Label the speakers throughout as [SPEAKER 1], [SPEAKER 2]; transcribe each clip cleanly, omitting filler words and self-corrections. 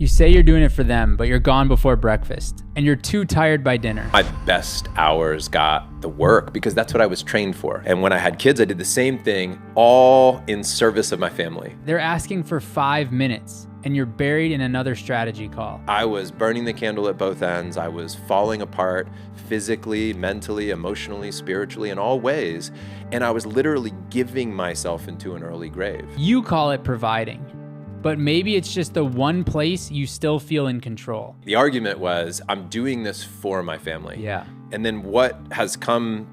[SPEAKER 1] You say you're doing it for them, but you're gone before breakfast and you're too tired by dinner.
[SPEAKER 2] My best hours got the work because that's what I was trained for. And when I had kids, I did the same thing, all in service of my family.
[SPEAKER 1] They're asking for 5 minutes and you're buried in another strategy call.
[SPEAKER 2] I was burning the candle at both ends. I was falling apart physically, mentally, emotionally, spiritually, in all ways. And I was literally giving myself into an early grave.
[SPEAKER 1] You call it providing, but maybe it's just the one place you still feel in control.
[SPEAKER 2] The argument was, I'm doing this for my family.
[SPEAKER 1] Yeah.
[SPEAKER 2] And then what has come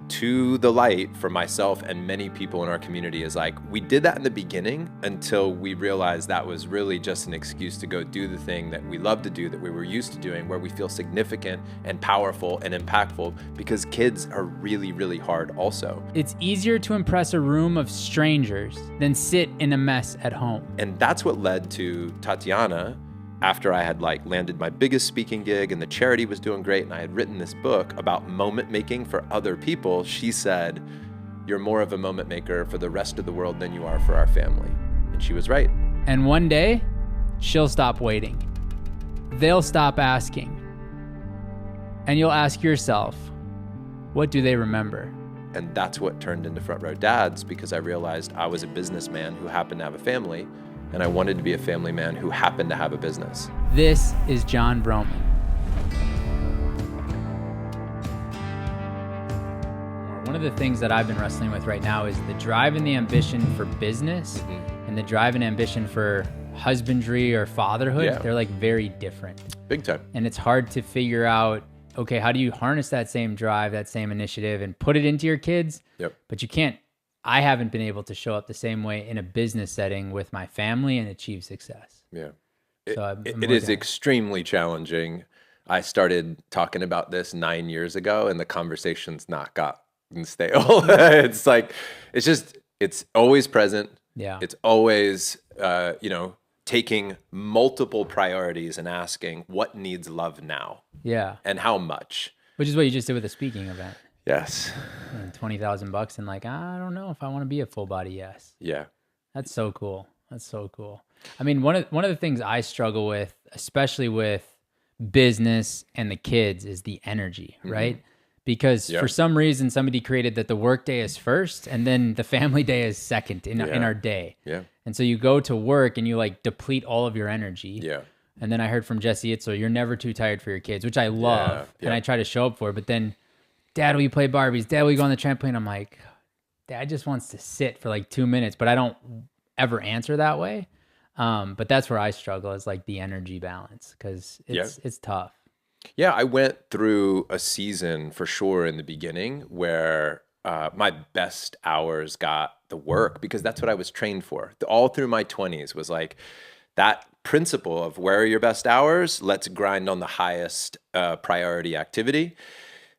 [SPEAKER 2] to the light for myself and many people in our community is like, we did that in the beginning until we realized that was really just an excuse to go do the thing that we love to do, that we were used to doing, where we feel significant and powerful and impactful, because kids are really, really hard also.
[SPEAKER 1] It's easier to impress a room of strangers than sit in a mess at home.
[SPEAKER 2] And that's what led to Tatiana. After I had landed my biggest speaking gig and the charity was doing great and I had written this book about moment making for other people, she said, "You're more of a moment maker for the rest of the world than you are for our family." And she was right.
[SPEAKER 1] And one day, she'll stop waiting. They'll stop asking. And you'll ask yourself, what do they remember?
[SPEAKER 2] And that's what turned into Front Row Dads, because I realized I was a businessman who happened to have a family, and I wanted to be a family man who happened to have a business.
[SPEAKER 1] This is Jon Vroman. One of the things that I've been wrestling with right now is the drive and the ambition for business and the drive and ambition for husbandry or fatherhood.
[SPEAKER 2] Yeah.
[SPEAKER 1] They're very different.
[SPEAKER 2] Big time.
[SPEAKER 1] And it's hard to figure out, okay, how do you harness that same drive, that same initiative, and put it into your kids?
[SPEAKER 2] Yep.
[SPEAKER 1] But you can't. I haven't been able to show up the same way in a business setting with my family and achieve success.
[SPEAKER 2] Yeah.
[SPEAKER 1] So
[SPEAKER 2] It is extremely challenging. I started talking about this 9 years ago and the conversation's not gotten stale. It's always present.
[SPEAKER 1] Yeah.
[SPEAKER 2] It's always, taking multiple priorities and asking what needs love now.
[SPEAKER 1] Yeah.
[SPEAKER 2] And how much.
[SPEAKER 1] Which is what you just did with the speaking event.
[SPEAKER 2] Yes.
[SPEAKER 1] And $20,000 and I don't know if I want to be a full body yes.
[SPEAKER 2] Yeah.
[SPEAKER 1] That's so cool. That's so cool. I mean, one of the things I struggle with, especially with business and the kids, is the energy, right? Because for some reason somebody created that the work day is first and then the family day is second in our day.
[SPEAKER 2] Yeah.
[SPEAKER 1] And so you go to work and you deplete all of your energy.
[SPEAKER 2] Yeah.
[SPEAKER 1] And then I heard from Jesse Itzel, you're never too tired for your kids, which I love.
[SPEAKER 2] Yeah.
[SPEAKER 1] And I try to show up for, but then, Dad, will you play Barbies? Dad, will you go on the trampoline? I'm like, Dad just wants to sit for 2 minutes, but I don't ever answer that way. But that's where I struggle, is the energy balance, because it's tough.
[SPEAKER 2] Yeah, I went through a season for sure in the beginning where my best hours got the work, because that's what I was trained for. All through my 20s was that principle of where are your best hours? Let's grind on the highest priority activity.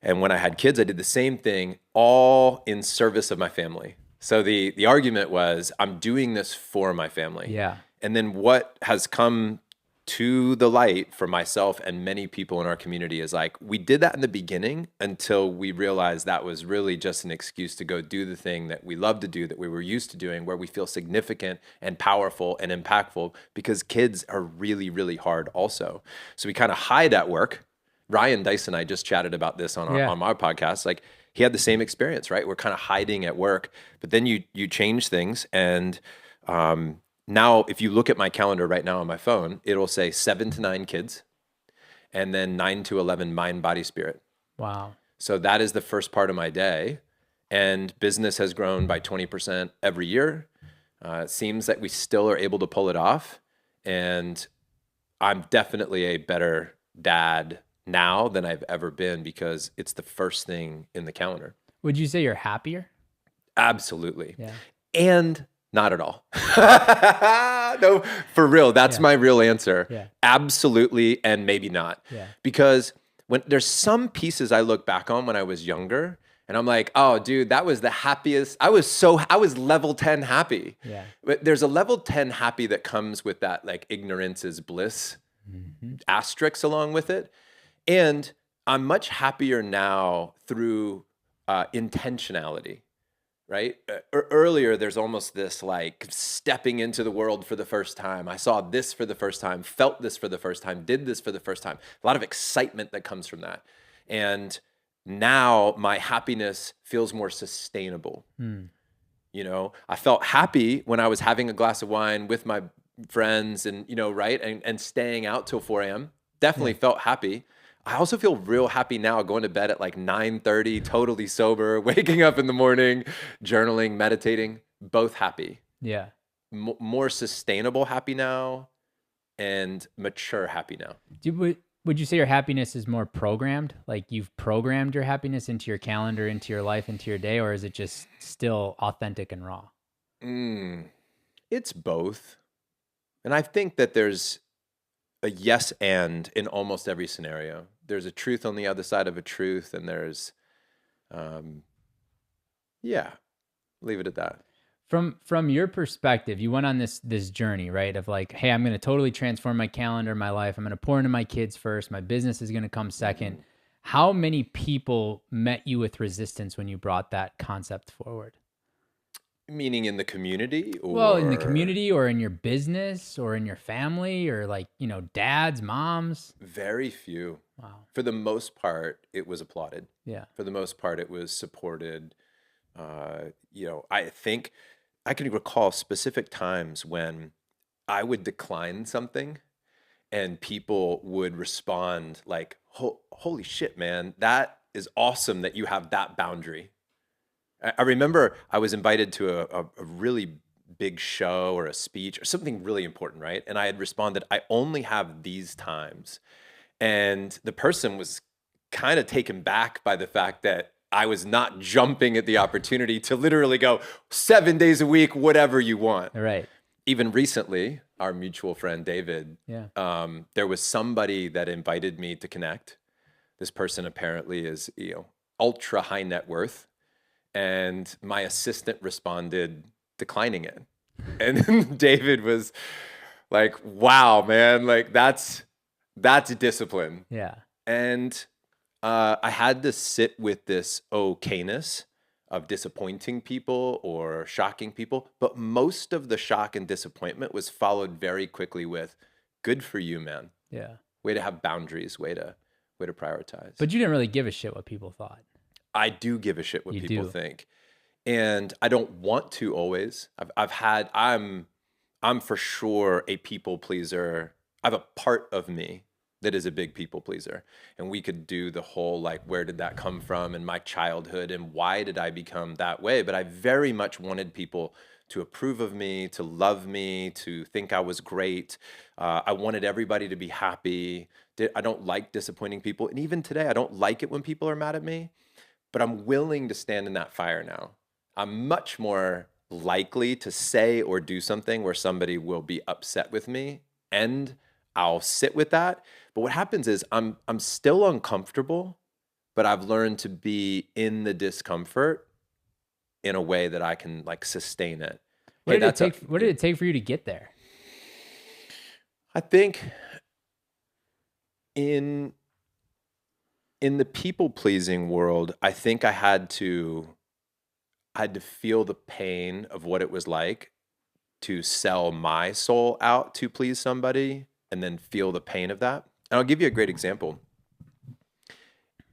[SPEAKER 2] And when I had kids, I did the same thing, all in service of my family. So the argument was, I'm doing this for my family.
[SPEAKER 1] Yeah.
[SPEAKER 2] And then what has come to the light for myself and many people in our community is we did that in the beginning until we realized that was really just an excuse to go do the thing that we love to do, that we were used to doing, where we feel significant and powerful and impactful, because kids are really, really hard also. So we kind of hide at work. Ryan Dice and I just chatted about this on our podcast. He had the same experience, right? We're kind of hiding at work, but then you change things. And now if you look at my calendar right now on my phone, it'll say 7 to 9 kids and then 9 to 11 mind, body, spirit.
[SPEAKER 1] Wow.
[SPEAKER 2] So that is the first part of my day. And business has grown by 20% every year. It seems that we still are able to pull it off. And I'm definitely a better dad now than I've ever been, because it's the first thing in the calendar.
[SPEAKER 1] Would you say you're happier?
[SPEAKER 2] Absolutely.
[SPEAKER 1] Yeah.
[SPEAKER 2] And not at all. No, for real. That's my real answer.
[SPEAKER 1] Yeah.
[SPEAKER 2] Absolutely. And maybe not.
[SPEAKER 1] Yeah.
[SPEAKER 2] Because when there's some pieces I look back on when I was younger and I'm like, oh dude, that was the happiest. I was level 10 happy.
[SPEAKER 1] Yeah.
[SPEAKER 2] But there's a level 10 happy that comes with that ignorance is bliss asterisks along with it. And I'm much happier now through intentionality. right? Earlier, there's almost this like stepping into the world for the first time. I saw this for the first time, felt this for the first time, did this for the first time. A lot of excitement that comes from that. And now my happiness feels more sustainable. You know, I felt happy when I was having a glass of wine with my friends and, you know, right. And staying out till 4 a.m. Definitely felt happy. I also feel real happy now going to bed at like 9:30, totally sober, waking up in the morning, journaling, meditating, both happy.
[SPEAKER 1] Yeah.
[SPEAKER 2] More sustainable happy now and mature happy now.
[SPEAKER 1] Would you say your happiness is more programmed? Like you've programmed your happiness into your calendar, into your life, into your day, or is it just still authentic and raw?
[SPEAKER 2] It's both. And I think that there's a yes and in almost every scenario. There's a truth on the other side of a truth, and there's, leave it at that.
[SPEAKER 1] From your perspective, you went on this journey, right? Of like, hey, I'm going to totally transform my calendar, my life. I'm going to pour into my kids first. My business is going to come second. How many people met you with resistance when you brought that concept forward?
[SPEAKER 2] Meaning in the community, or
[SPEAKER 1] well, in the community, or in your business, or in your family, or like, you know, dads, moms?
[SPEAKER 2] Very few.
[SPEAKER 1] Wow.
[SPEAKER 2] For the most part, it was applauded.
[SPEAKER 1] Yeah.
[SPEAKER 2] For the most part, it was supported. You know, I think I can recall specific times when I would decline something and people would respond like, holy shit, man, that is awesome that you have that boundary. I remember I was invited to a really big show or a speech or something really important, right? And I had responded, I only have these times. And the person was kind of taken back by the fact that I was not jumping at the opportunity to literally go 7 days a week, whatever you want.
[SPEAKER 1] Right.
[SPEAKER 2] Even recently, our mutual friend, David, there was somebody that invited me to connect. This person apparently is, you know, ultra high net worth. And my assistant responded declining it. And then David was like, wow, man, like that's discipline.
[SPEAKER 1] Yeah.
[SPEAKER 2] And I had to sit with this okayness of disappointing people or shocking people. But most of the shock and disappointment was followed very quickly with, good for you, man.
[SPEAKER 1] Yeah.
[SPEAKER 2] Way to have boundaries, way to prioritize.
[SPEAKER 1] But you didn't really give a shit what people thought.
[SPEAKER 2] I do give a shit what people
[SPEAKER 1] do.
[SPEAKER 2] think. And I don't want to always. I'm for sure a people pleaser. I have a part of me that is a big people pleaser. And we could do the whole, like, where did that come from in my childhood and why did I become that way? But I very much wanted people to approve of me, to love me, to think I was great. I wanted everybody to be happy. I don't like disappointing people. And even today, I don't like it when people are mad at me. But I'm willing to stand in that fire now. I'm much more likely to say or do something where somebody will be upset with me, and I'll sit with that. But what happens is I'm still uncomfortable, but I've learned to be in the discomfort in a way that I can like sustain it.
[SPEAKER 1] What did it take for you to get there?
[SPEAKER 2] I think in the people-pleasing world, I think I had to feel the pain of what it was like to sell my soul out to please somebody and then feel the pain of that. And I'll give you a great example.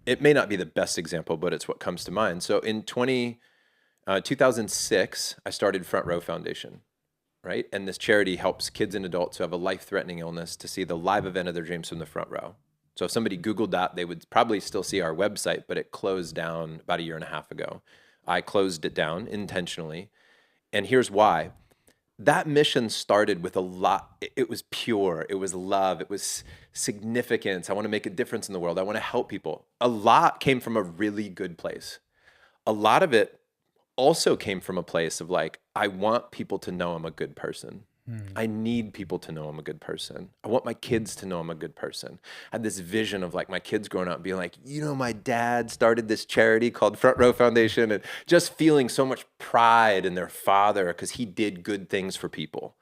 [SPEAKER 2] It may not be the best example, but it's what comes to mind. So in 2006, I started Front Row Foundation, right? And this charity helps kids and adults who have a life-threatening illness to see the live event of their dreams from the front row. So if somebody Googled that, they would probably still see our website, but it closed down about a year and a half ago. I closed it down intentionally. And here's why. That mission started with a lot. It was pure. It was love. It was significance. I want to make a difference in the world. I want to help people. A lot came from a really good place. A lot of it also came from a place of like, I want people to know I'm a good person. I need people to know I'm a good person. I want my kids to know I'm a good person. I had this vision of like my kids growing up being like, you know, my dad started this charity called Front Row Foundation, and just feeling so much pride in their father because he did good things for people.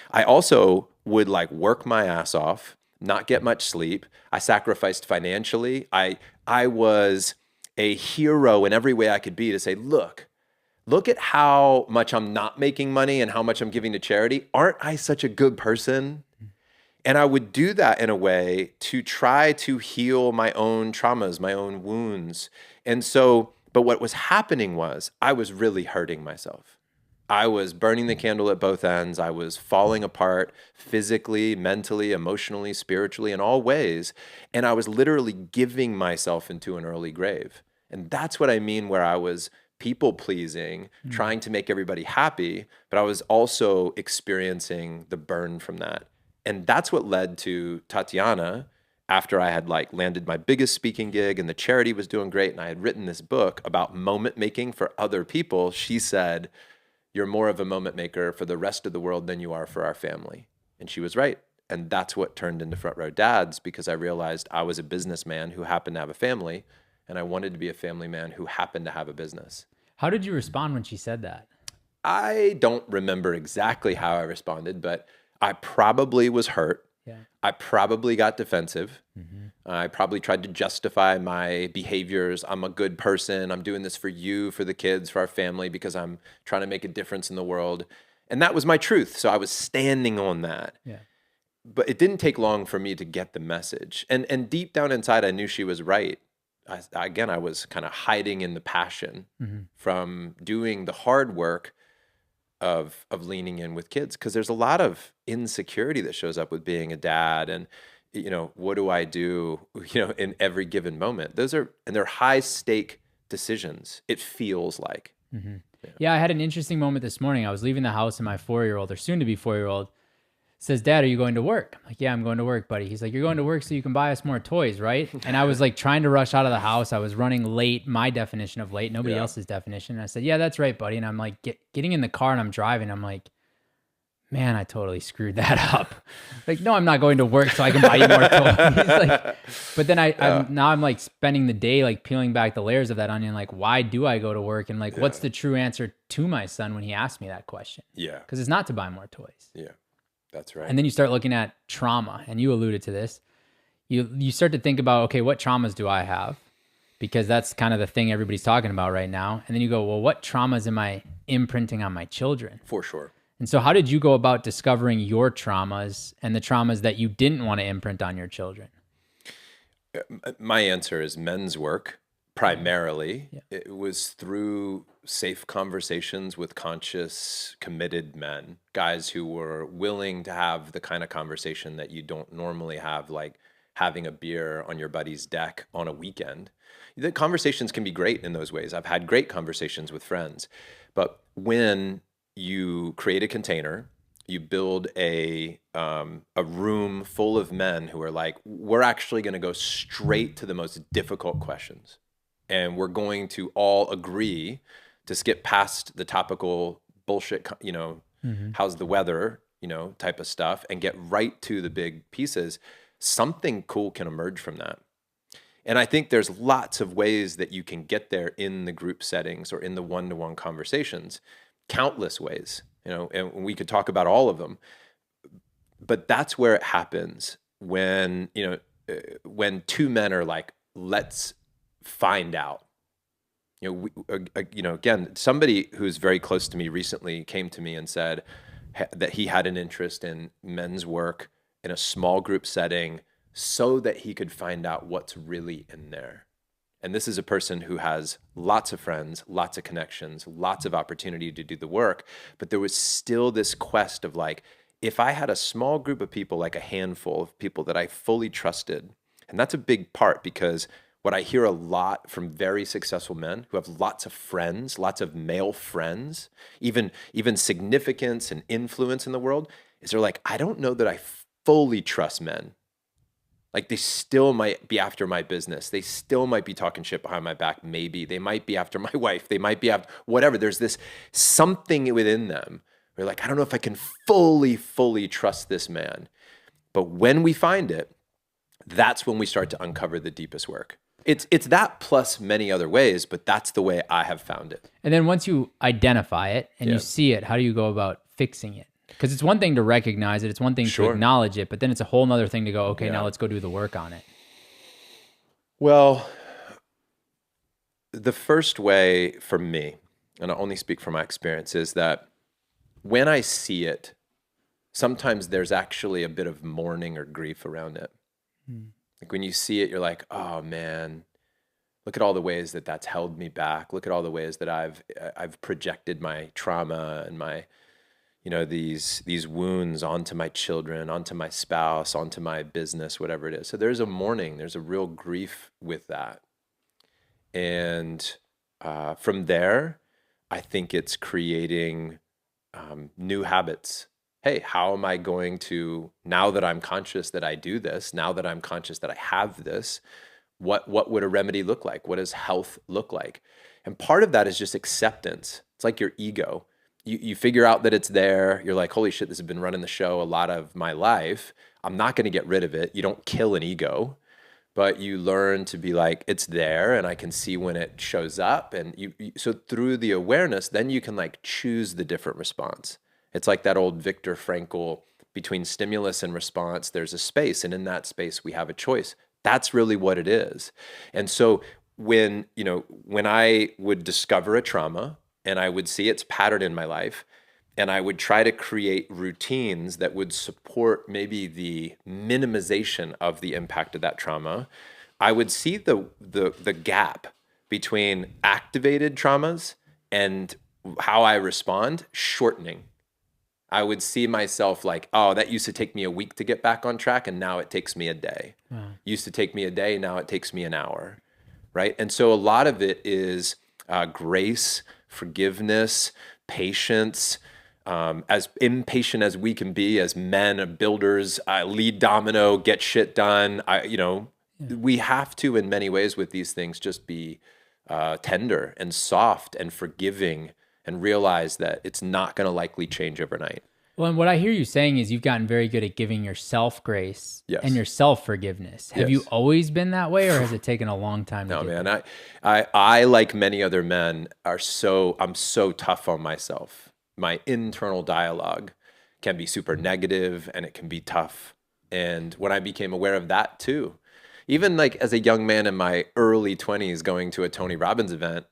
[SPEAKER 2] I also would like work my ass off, not get much sleep. I sacrificed financially. I was a hero in every way I could be to say, look, look at how much I'm not making money and how much I'm giving to charity. Aren't I such a good person? And I would do that in a way to try to heal my own traumas, my own wounds. And so, but what was happening was I was really hurting myself. I was burning the candle at both ends. I was falling apart physically, mentally, emotionally, spiritually, in all ways. And I was literally giving myself into an early grave. And that's what I mean where I was people pleasing, trying to make everybody happy, but I was also experiencing the burn from that. And that's what led to Tatiana, after I had like landed my biggest speaking gig and the charity was doing great and I had written this book about moment making for other people. She said, "You're more of a moment maker for the rest of the world than you are for our family." And she was right. And that's what turned into Front Row Dads, because I realized I was a businessman who happened to have a family, and I wanted to be a family man who happened to have a business.
[SPEAKER 1] How did you respond when she said that?
[SPEAKER 2] I don't remember exactly how I responded, but I probably was hurt.
[SPEAKER 1] Yeah.
[SPEAKER 2] I probably got defensive. I probably tried to justify my behaviors. I'm a good person. I'm doing this for you, for the kids, for our family, because I'm trying to make a difference in the world. And that was my truth. So I was standing on that.
[SPEAKER 1] Yeah.
[SPEAKER 2] But it didn't take long for me to get the message. And deep down inside, I knew she was right. I was kind of hiding in the passion from doing the hard work of leaning in with kids, because there's a lot of insecurity that shows up with being a dad, and what do I do in every given moment. They're high stake decisions, it feels like.
[SPEAKER 1] Yeah, I had an interesting moment this morning. I was leaving the house and my 4-year-old, or soon to be 4-year-old, says, "Dad, are you going to work?" I'm like, "Yeah, I'm going to work, buddy." He's like, "You're going to work so you can buy us more toys, right?" And I was like trying to rush out of the house. I was running late, my definition of late, nobody else's definition. And I said, "Yeah, that's right, buddy." And I'm like getting in the car and I'm driving. I'm like, man, I totally screwed that up. Like, no, I'm not going to work so I can buy you more toys. Like, but then I'm like spending the day like peeling back the layers of that onion. Like, why do I go to work? And like, what's the true answer to my son when he asked me that question?
[SPEAKER 2] Yeah.
[SPEAKER 1] Because it's not to buy more toys.
[SPEAKER 2] Yeah. That's right.
[SPEAKER 1] And then you start looking at trauma, and you alluded to this. You start to think about, okay, what traumas do I have? Because that's kind of the thing everybody's talking about right now. And then you go, well, what traumas am I imprinting on my children?
[SPEAKER 2] For sure.
[SPEAKER 1] And so how did you go about discovering your traumas and the traumas that you didn't want to imprint on your children?
[SPEAKER 2] My answer is men's work. Primarily, it was through safe conversations with conscious, committed men, guys who were willing to have the kind of conversation that you don't normally have, like having a beer on your buddy's deck on a weekend. The conversations can be great in those ways. I've had great conversations with friends. But when you create a container, you build a room full of men who are like, we're actually going to go straight to the most difficult questions. And we're going to all agree to skip past the topical bullshit, how's the weather, type of stuff, and get right to the big pieces. Something cool can emerge from that. And I think there's lots of ways that you can get there in the group settings or in the one-to-one conversations, countless ways, and we could talk about all of them. But that's where it happens when two men are like, let's find out. Again, somebody who's very close to me recently came to me and said that he had an interest in men's work in a small group setting so that he could find out what's really in there. And this is a person who has lots of friends, lots of connections, lots of opportunity to do the work. But there was still this quest of like, if I had a small group of people, like a handful of people that I fully trusted, and that's a big part, because what I hear a lot from very successful men who have lots of friends, lots of male friends, even significance and influence in the world, is they're like, I don't know that I fully trust men. Like, they still might be after my business. They still might be talking shit behind my back. Maybe they might be after my wife. They might be after whatever. There's this something within them where like, I don't know if I can fully trust this man. But when we find it, that's when we start to uncover the deepest work. It's that plus many other ways, but that's the way I have found it.
[SPEAKER 1] And then once you identify it and you see it, how do you go about fixing it? Because it's one thing to recognize it, it's one thing to acknowledge it, but then it's a whole nother thing to go, okay, now let's go do the work on it.
[SPEAKER 2] Well, the first way for me and I only speak from my experience, is that when I see it, sometimes there's actually a bit of mourning or grief around it. Like when you see it, you're like, oh man, look at all the ways that that's held me back. Look at all the ways that I've projected my trauma and my, these wounds onto my children, onto my spouse, onto my business, whatever it is. So there's a mourning, there's a real grief with that. And from there, I think it's creating new habits. Hey, how am I going to, now that I'm conscious that I do this, now that I'm conscious that I have this, what would a remedy look like? What does health look like? And part of that is just acceptance. It's like your ego. You figure out that it's there. You're like, holy shit, this has been running the show a lot of my life. I'm not going to get rid of it. You don't kill an ego, but you learn to be like, it's there and I can see when it shows up. And so through the awareness, then you can like choose the different response. It's like that old Viktor Frankl, between stimulus and response, there's a space. And in that space, we have a choice. That's really what it is. And so when I would discover a trauma and I would see its pattern in my life, and I would try to create routines that would support maybe the minimization of the impact of that trauma, I would see the gap between activated traumas and how I respond shortening. I would see myself like, oh, that used to take me a week to get back on track, and now it takes me a day. Wow. Used to take me a day, now it takes me an hour, right? And so a lot of it is grace, forgiveness, patience, as impatient as we can be as men, builders, lead domino, get shit done. We have to, in many ways with these things, just be tender and soft and forgiving, and realize that it's not going to likely change overnight.
[SPEAKER 1] Well, and what I hear you saying is you've gotten very good at giving yourself grace and yourself forgiveness. Have you always been that way, or has it taken a long time?
[SPEAKER 2] No, man. I like many other men I'm so tough on myself. My internal dialogue can be super negative and it can be tough. And when I became aware of that too, even like as a young man in my early 20s going to a Tony Robbins event,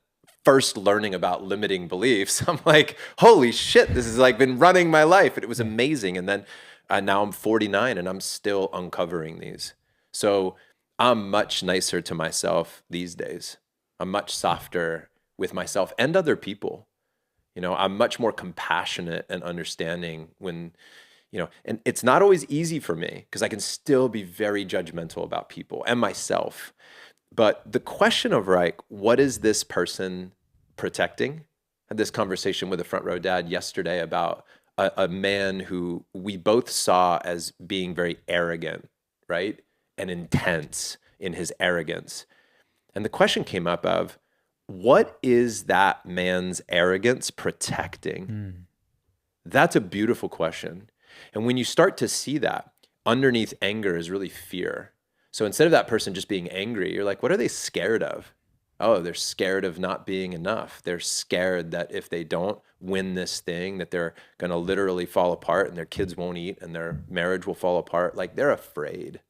[SPEAKER 2] first learning about limiting beliefs, I'm like, holy shit, this has like been running my life. And it was amazing. And then now I'm 49 and I'm still uncovering these. So I'm much nicer to myself these days. I'm much softer with myself and other people. I'm much more compassionate and understanding when, and it's not always easy for me because I can still be very judgmental about people and myself. But the question of like, what is this person protecting? I had this conversation with a front row dad yesterday about a man who we both saw as being very arrogant, right? And intense in his arrogance. And the question came up of, what is that man's arrogance protecting? That's a beautiful question. And when you start to see that, underneath anger is really fear. So instead of that person just being angry, you're like, what are they scared of? Oh, they're scared of not being enough. They're scared that if they don't win this thing, that they're going to literally fall apart and their kids won't eat and their marriage will fall apart. Like they're afraid.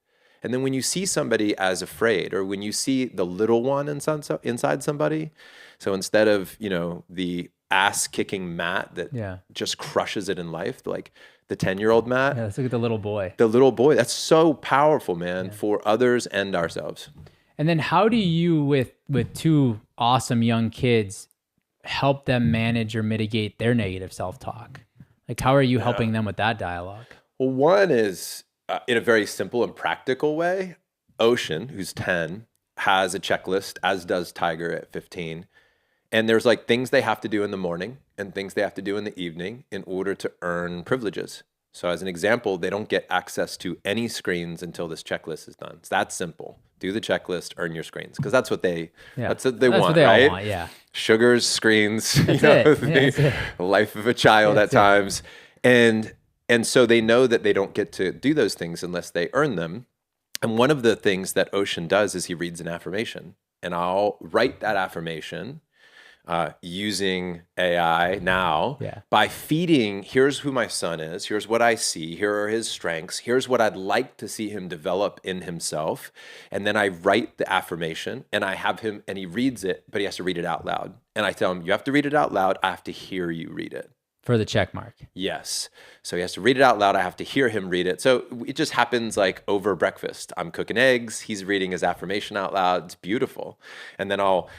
[SPEAKER 2] And then when you see somebody as afraid, or when you see the little one inside somebody, so instead of, the ass-kicking Matt that just crushes it in life, like the 10-year-old Matt.
[SPEAKER 1] Yeah, let's look at the little boy.
[SPEAKER 2] The little boy, that's so powerful, man, for others and ourselves.
[SPEAKER 1] And then how do you, with two awesome young kids, help them manage or mitigate their negative self-talk? Like, how are you helping them with that dialogue?
[SPEAKER 2] Well, one is, in a very simple and practical way, Ocean, who's 10, has a checklist, as does Tiger at 15. And there's like things they have to do in the morning and things they have to do in the evening in order to earn privileges. So as an example, they don't get access to any screens until this checklist is done. It's that simple. Do the checklist, earn your screens, because that's what they want,
[SPEAKER 1] what they
[SPEAKER 2] right?
[SPEAKER 1] All want, yeah.
[SPEAKER 2] Sugars, screens,
[SPEAKER 1] That's
[SPEAKER 2] the life of a child at times. And so they know that they don't get to do those things unless they earn them. And one of the things that Ocean does is he reads an affirmation, and I'll write that affirmation using AI now by feeding, here's who my son is, here's what I see, here are his strengths, here's what I'd like to see him develop in himself. And then I write the affirmation and I have him, and he reads it, but he has to read it out loud. And I tell him, you have to read it out loud. I have to hear you read it.
[SPEAKER 1] For the check mark.
[SPEAKER 2] Yes. So he has to read it out loud. I have to hear him read it. So it just happens like over breakfast. I'm cooking eggs. He's reading his affirmation out loud. It's beautiful. And then I'll,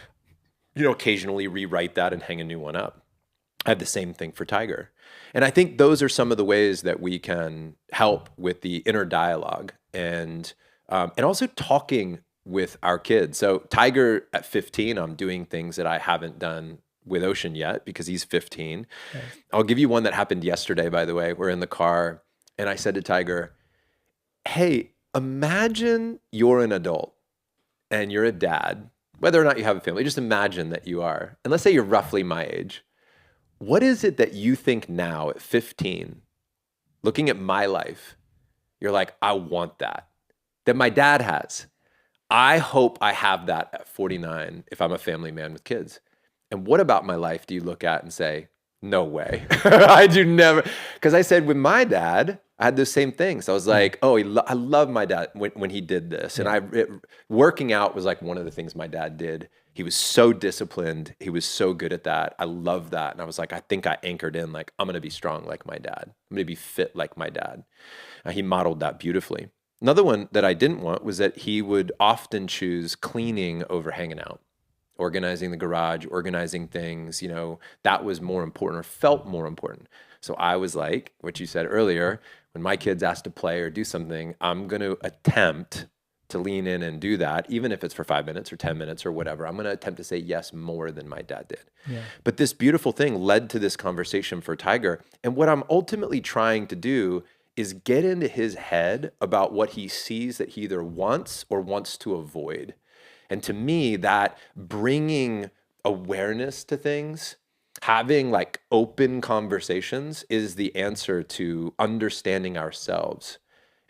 [SPEAKER 2] occasionally rewrite that and hang a new one up. I have the same thing for Tiger. And I think those are some of the ways that we can help with the inner dialogue and also talking with our kids. So Tiger at 15, I'm doing things that I haven't done with Ocean yet because he's 15. Okay. I'll give you one that happened yesterday, by the way. We're in the car and I said to Tiger, hey, imagine you're an adult and you're a dad, whether or not you have a family, just imagine that you are. And let's say you're roughly my age. What is it that you think now at 15, looking at my life, you're like, I want that my dad has. I hope I have that at 49 if I'm a family man with kids. And what about my life do you look at and say, no way. I do never. Because I said with my dad, I had those same things. I was like, oh, I love my dad when he did this. And working out was like one of the things my dad did. He was so disciplined. He was so good at that. I love that. And I was like, I think I anchored in like, I'm going to be strong like my dad. I'm going to be fit like my dad. He modeled that beautifully. Another one that I didn't want was that he would often choose cleaning over hanging out. Organizing the garage, organizing things, that was more important or felt more important. So I was like, what you said earlier, when my kids ask to play or do something, I'm going to attempt to lean in and do that, even if it's for 5 minutes or 10 minutes or whatever. I'm going to attempt to say yes more than my dad did. Yeah. But this beautiful thing led to this conversation for Tiger. And what I'm ultimately trying to do is get into his head about what he sees that he either wants or wants to avoid. And to me, that bringing awareness to things, having like open conversations is the answer to understanding ourselves.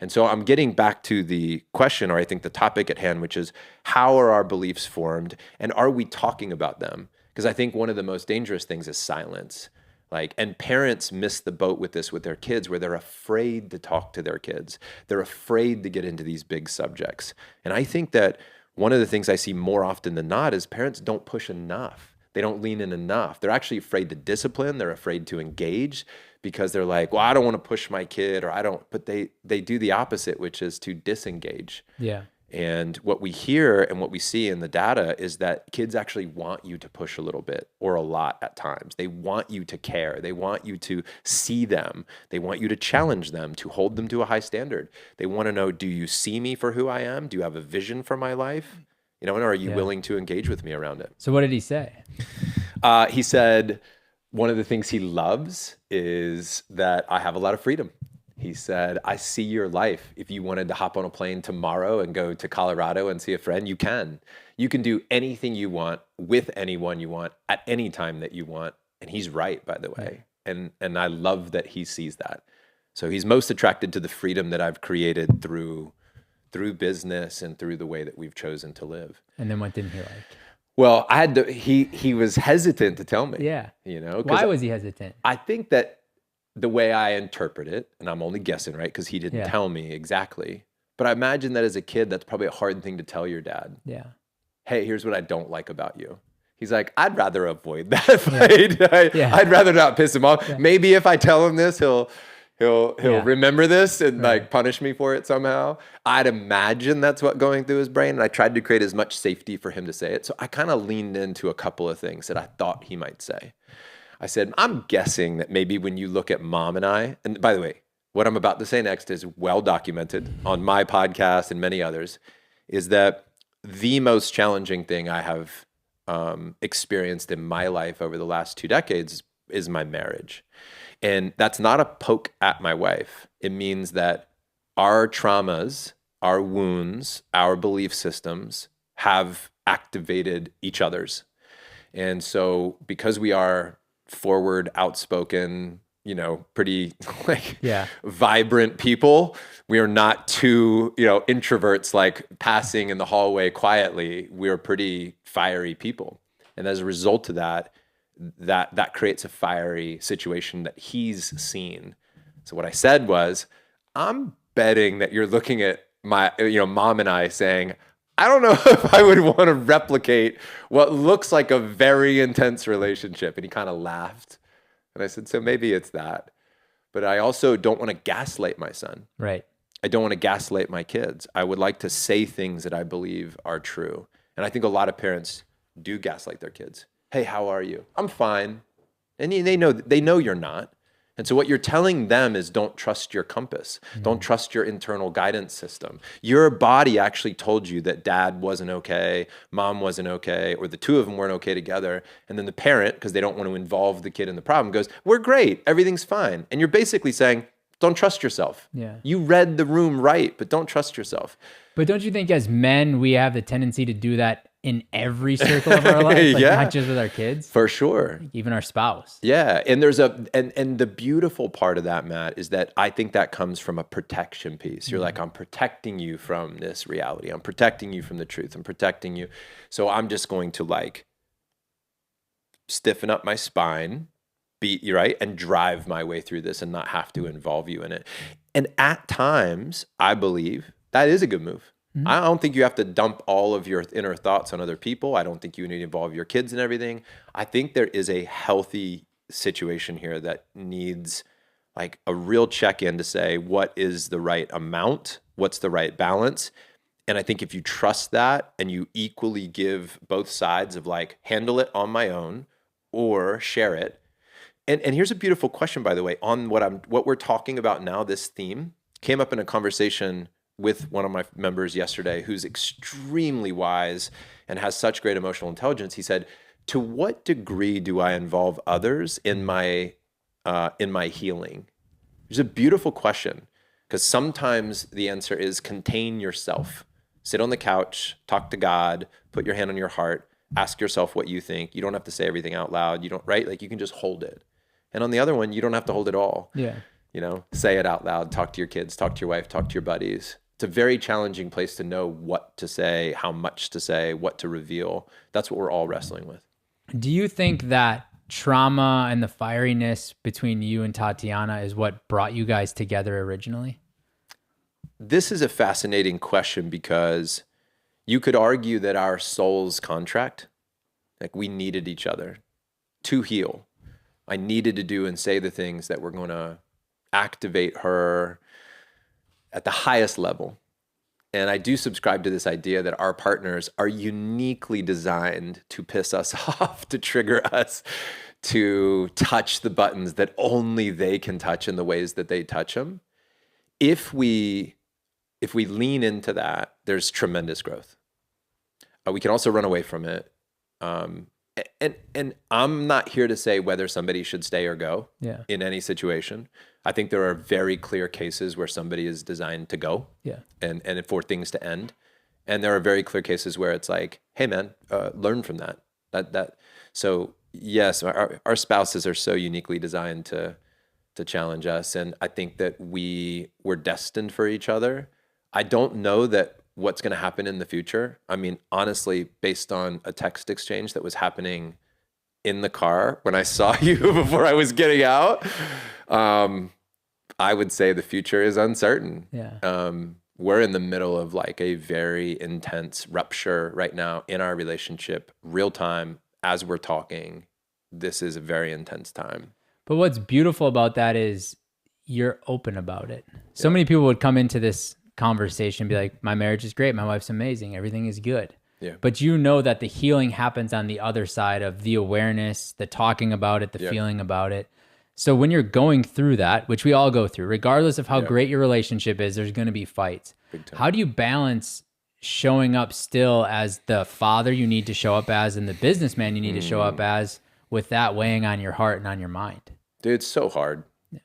[SPEAKER 2] And so I'm getting back to the question, or I think the topic at hand, which is how are our beliefs formed and are we talking about them? Because I think one of the most dangerous things is silence. And parents miss the boat with this with their kids, where they're afraid to talk to their kids. They're afraid to get into these big subjects. And I think that one of the things I see more often than not is parents don't push enough. They don't lean in enough. They're actually afraid to discipline. They're afraid to engage because they're like, well, I don't want to push my kid, or I don't, but they do the opposite, which is to disengage. Yeah. And what we hear and what we see in the data is that kids actually want you to push a little bit or a lot at times. They want you to care. They want you to see them. They want you to challenge them, to hold them to a high standard. They want to know, do you see me for who I am? Do you have a vision for my life? And are you willing to engage with me around it?
[SPEAKER 1] So what did he say?
[SPEAKER 2] He said one of the things he loves is that I have a lot of freedom. He said, I see your life. If you wanted to hop on a plane tomorrow and go to Colorado and see a friend, you can. You can do anything you want with anyone you want at any time that you want. And he's right, by the way. Yeah. And I love that he sees that. So he's most attracted to the freedom that I've created through business and through the way that we've chosen to live.
[SPEAKER 1] And then what didn't he like?
[SPEAKER 2] Well, he was hesitant to tell me.
[SPEAKER 1] Yeah. Why was he hesitant?
[SPEAKER 2] I think that the way I interpret it, and I'm only guessing, right? Because he didn't tell me exactly. But I imagine that as a kid, that's probably a hard thing to tell your dad. Yeah. Hey, here's what I don't like about you. He's like, I'd rather avoid that fight. Yeah. I'd rather not piss him off. Yeah. Maybe if I tell him this, he'll remember this and like punish me for it somehow. I'd imagine that's what going through his brain. And I tried to create as much safety for him to say it. So I kind of leaned into a couple of things that I thought he might say. I said, I'm guessing that maybe when you look at mom and I, and by the way, what I'm about to say next is well documented on my podcast and many others, is that the most challenging thing I have experienced in my life over the last 2 decades is my marriage. And that's not a poke at my wife. It means that our traumas, our wounds, our belief systems have activated each other's. And so because we are forward, outspoken, pretty vibrant people, we are not two, introverts like passing in the hallway quietly. We're pretty fiery people. And as a result of that, that creates a fiery situation that he's seen. So what I said was, I'm betting that you're looking at my, mom and I saying, I don't know if I would want to replicate what looks like a very intense relationship. And he kind of laughed. And I said, so maybe it's that. But I also don't want to gaslight my son.
[SPEAKER 1] Right.
[SPEAKER 2] I don't want to gaslight my kids. I would like to say things that I believe are true. And I think a lot of parents do gaslight their kids. Hey, how are you? I'm fine. And they know you're not. And so what you're telling them is don't trust your compass. Don't trust your internal guidance system. Your body actually told you that dad wasn't okay, mom wasn't okay, or the two of them weren't okay together. And then the parent, because they don't want to involve the kid in the problem, goes, we're great, everything's fine. And you're basically saying, don't trust yourself.
[SPEAKER 1] Yeah.
[SPEAKER 2] You read the room right, but don't trust yourself.
[SPEAKER 1] But don't you think as men, we have the tendency to do that in every circle of our life, like not just with our kids?
[SPEAKER 2] For sure.
[SPEAKER 1] Even our spouse.
[SPEAKER 2] Yeah. And there's and the beautiful part of that, Matt, is that I think that comes from a protection piece. You're like, I'm protecting you from this reality. I'm protecting you from the truth. I'm protecting you. So I'm just going to like stiffen up my spine, beat you, right? And drive my way through this and not have to involve you in it. And at times, I believe that is a good move. I don't think you have to dump all of your inner thoughts on other people. I don't think you need to involve your kids in everything. I think there is a healthy situation here that needs like a real check-in to say, what is the right amount? What's the right balance? And I think if you trust that and you equally give both sides of like, handle it on my own or share it. And here's a beautiful question, by the way, on what we're talking about now, this theme came up in a conversation with one of my members yesterday who's extremely wise and has such great emotional intelligence. He said, to what degree do I involve others in my healing? It's a beautiful question, because sometimes the answer is contain yourself. Sit on the couch, talk to God, put your hand on your heart, ask yourself what you think. You don't have to say everything out loud. You don't, right? Like you can just hold it. And on the other one, you don't have to hold it all.
[SPEAKER 1] Yeah.
[SPEAKER 2] Say it out loud, talk to your kids, talk to your wife, talk to your buddies. It's a very challenging place to know what to say, how much to say, what to reveal. That's what we're all wrestling with.
[SPEAKER 1] Do you think that trauma and the fieriness between you and Tatiana is what brought you guys together originally?
[SPEAKER 2] This is a fascinating question, because you could argue that our souls contract, like we needed each other to heal. I needed to do and say the things that were going to activate her at the highest level. And I do subscribe to this idea that our partners are uniquely designed to piss us off, to trigger us, to touch the buttons that only they can touch in the ways that they touch them. If we lean into that, there's tremendous growth. We can also run away from it. And I'm not here to say whether somebody should stay or go in any situation. I think there are very clear cases where somebody is designed to go and for things to end. And there are very clear cases where it's like, hey man, learn from that. So yes, our spouses are so uniquely designed to challenge us. And I think that we're destined for each other. I don't know that what's going to happen in the future. I mean, honestly, based on a text exchange that was happening in the car when I saw you before I was getting out, I would say the future is uncertain.
[SPEAKER 1] Yeah.
[SPEAKER 2] We're in the middle of like a very intense rupture right now in our relationship, real time, as we're talking. This is a very intense time.
[SPEAKER 1] But what's beautiful about that is you're open about it. So many people would come into this conversation and be like, my marriage is great, my wife's amazing, everything is good.
[SPEAKER 2] Yeah.
[SPEAKER 1] But you know that the healing happens on the other side of the awareness, the talking about it, the feeling about it. So when you're going through that, which we all go through, regardless of how great your relationship is, there's going to be fights. How do you balance showing up still as the father you need to show up as and the businessman you need to show up as, with that weighing on your heart and on your mind?
[SPEAKER 2] Dude, it's so hard. Yeah.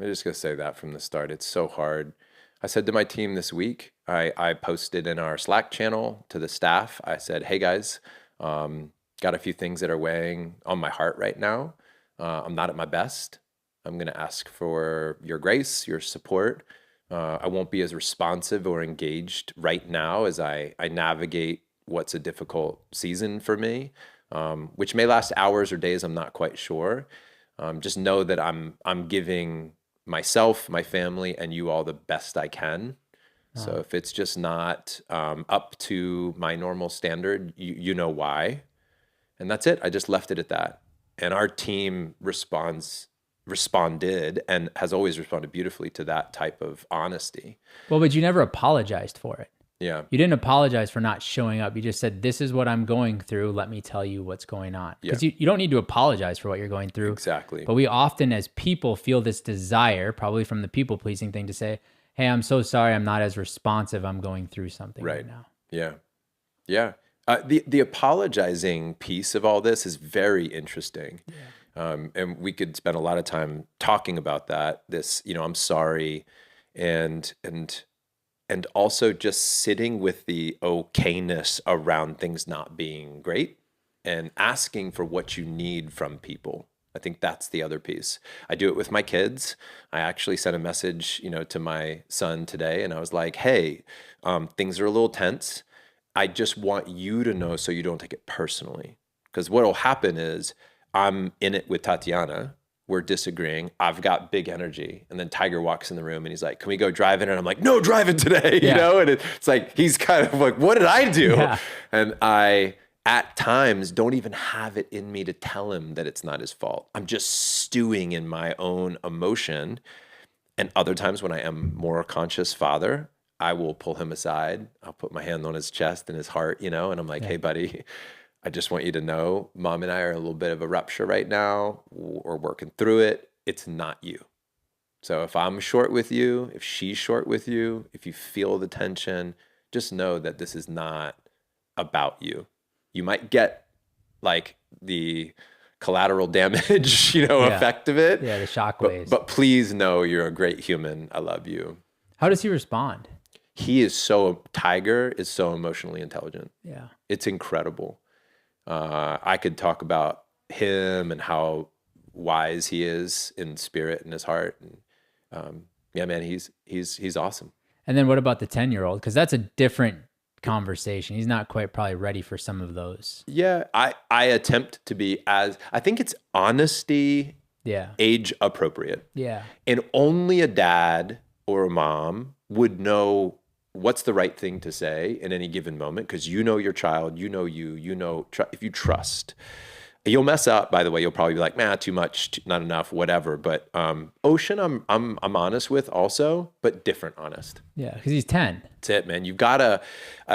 [SPEAKER 2] I'm just going to say that from the start. It's so hard. I said to my team this week, I posted in our Slack channel to the staff, I said, hey guys, got a few things that are weighing on my heart right now. I'm not at my best. I'm going to ask for your grace, your support. I won't be as responsive or engaged right now as I navigate what's a difficult season for me. which may last hours or days. I'm not quite sure. Just know that I'm giving myself, my family, and you all the best I can. So if it's just not up to my normal standard, you know why. And that's it. I just left it at that. And our team responded and has always responded beautifully to that type of honesty.
[SPEAKER 1] Well, but you never apologized for it.
[SPEAKER 2] Yeah.
[SPEAKER 1] You didn't apologize for not showing up. You just said, this is what I'm going through. Let me tell you what's going on. Because you don't need to apologize for what you're going through.
[SPEAKER 2] Exactly.
[SPEAKER 1] But we often, as people, feel this desire, probably from the people-pleasing thing, to say, hey, I'm so sorry, I'm not as responsive. I'm going through something right now.
[SPEAKER 2] Yeah. Yeah. The apologizing piece of all this is very interesting. Yeah. And we could spend a lot of time talking about that. This, I'm sorry. And also just sitting with the okayness around things not being great and asking for what you need from people. I think that's the other piece. I do it with my kids. I actually sent a message, to my son today, and I was like, hey, things are a little tense. I just want you to know so you don't take it personally. Because what will happen is I'm in it with Tatiana. We're disagreeing. I've got big energy. And then Tiger walks in the room and he's like, can we go driving? And I'm like, no driving today, And it's like, he's kind of like, what did I do? Yeah. And I, at times, don't even have it in me to tell him that it's not his fault. I'm just stewing in my own emotion. And other times when I am more a conscious father, I will pull him aside. I'll put my hand on his chest and his heart, and I'm like, hey, buddy, I just want you to know, Mom and I are a little bit of a rupture right now. We're working through it. It's not you. So if I'm short with you, if she's short with you, if you feel the tension, just know that this is not about you. You might get like the collateral damage, effect of it.
[SPEAKER 1] Yeah, the shockwaves.
[SPEAKER 2] But please know you're a great human. I love you.
[SPEAKER 1] How does he respond?
[SPEAKER 2] Tiger is so emotionally intelligent.
[SPEAKER 1] Yeah.
[SPEAKER 2] It's incredible. I could talk about him and how wise he is in spirit and his heart. And man, he's awesome.
[SPEAKER 1] And then what about the 10-year-old? Because that's a different conversation. He's not quite probably ready for some of those.
[SPEAKER 2] Yeah, I attempt to be I think it's honesty, age appropriate.
[SPEAKER 1] Yeah. And
[SPEAKER 2] only a dad or a mom would know what's the right thing to say in any given moment, because your child, if you trust. You'll mess up, by the way. You'll probably be like, too much, not enough, whatever. But Ocean, I'm honest with also, but different honest.
[SPEAKER 1] Yeah, because he's 10.
[SPEAKER 2] That's it, man. You've got to.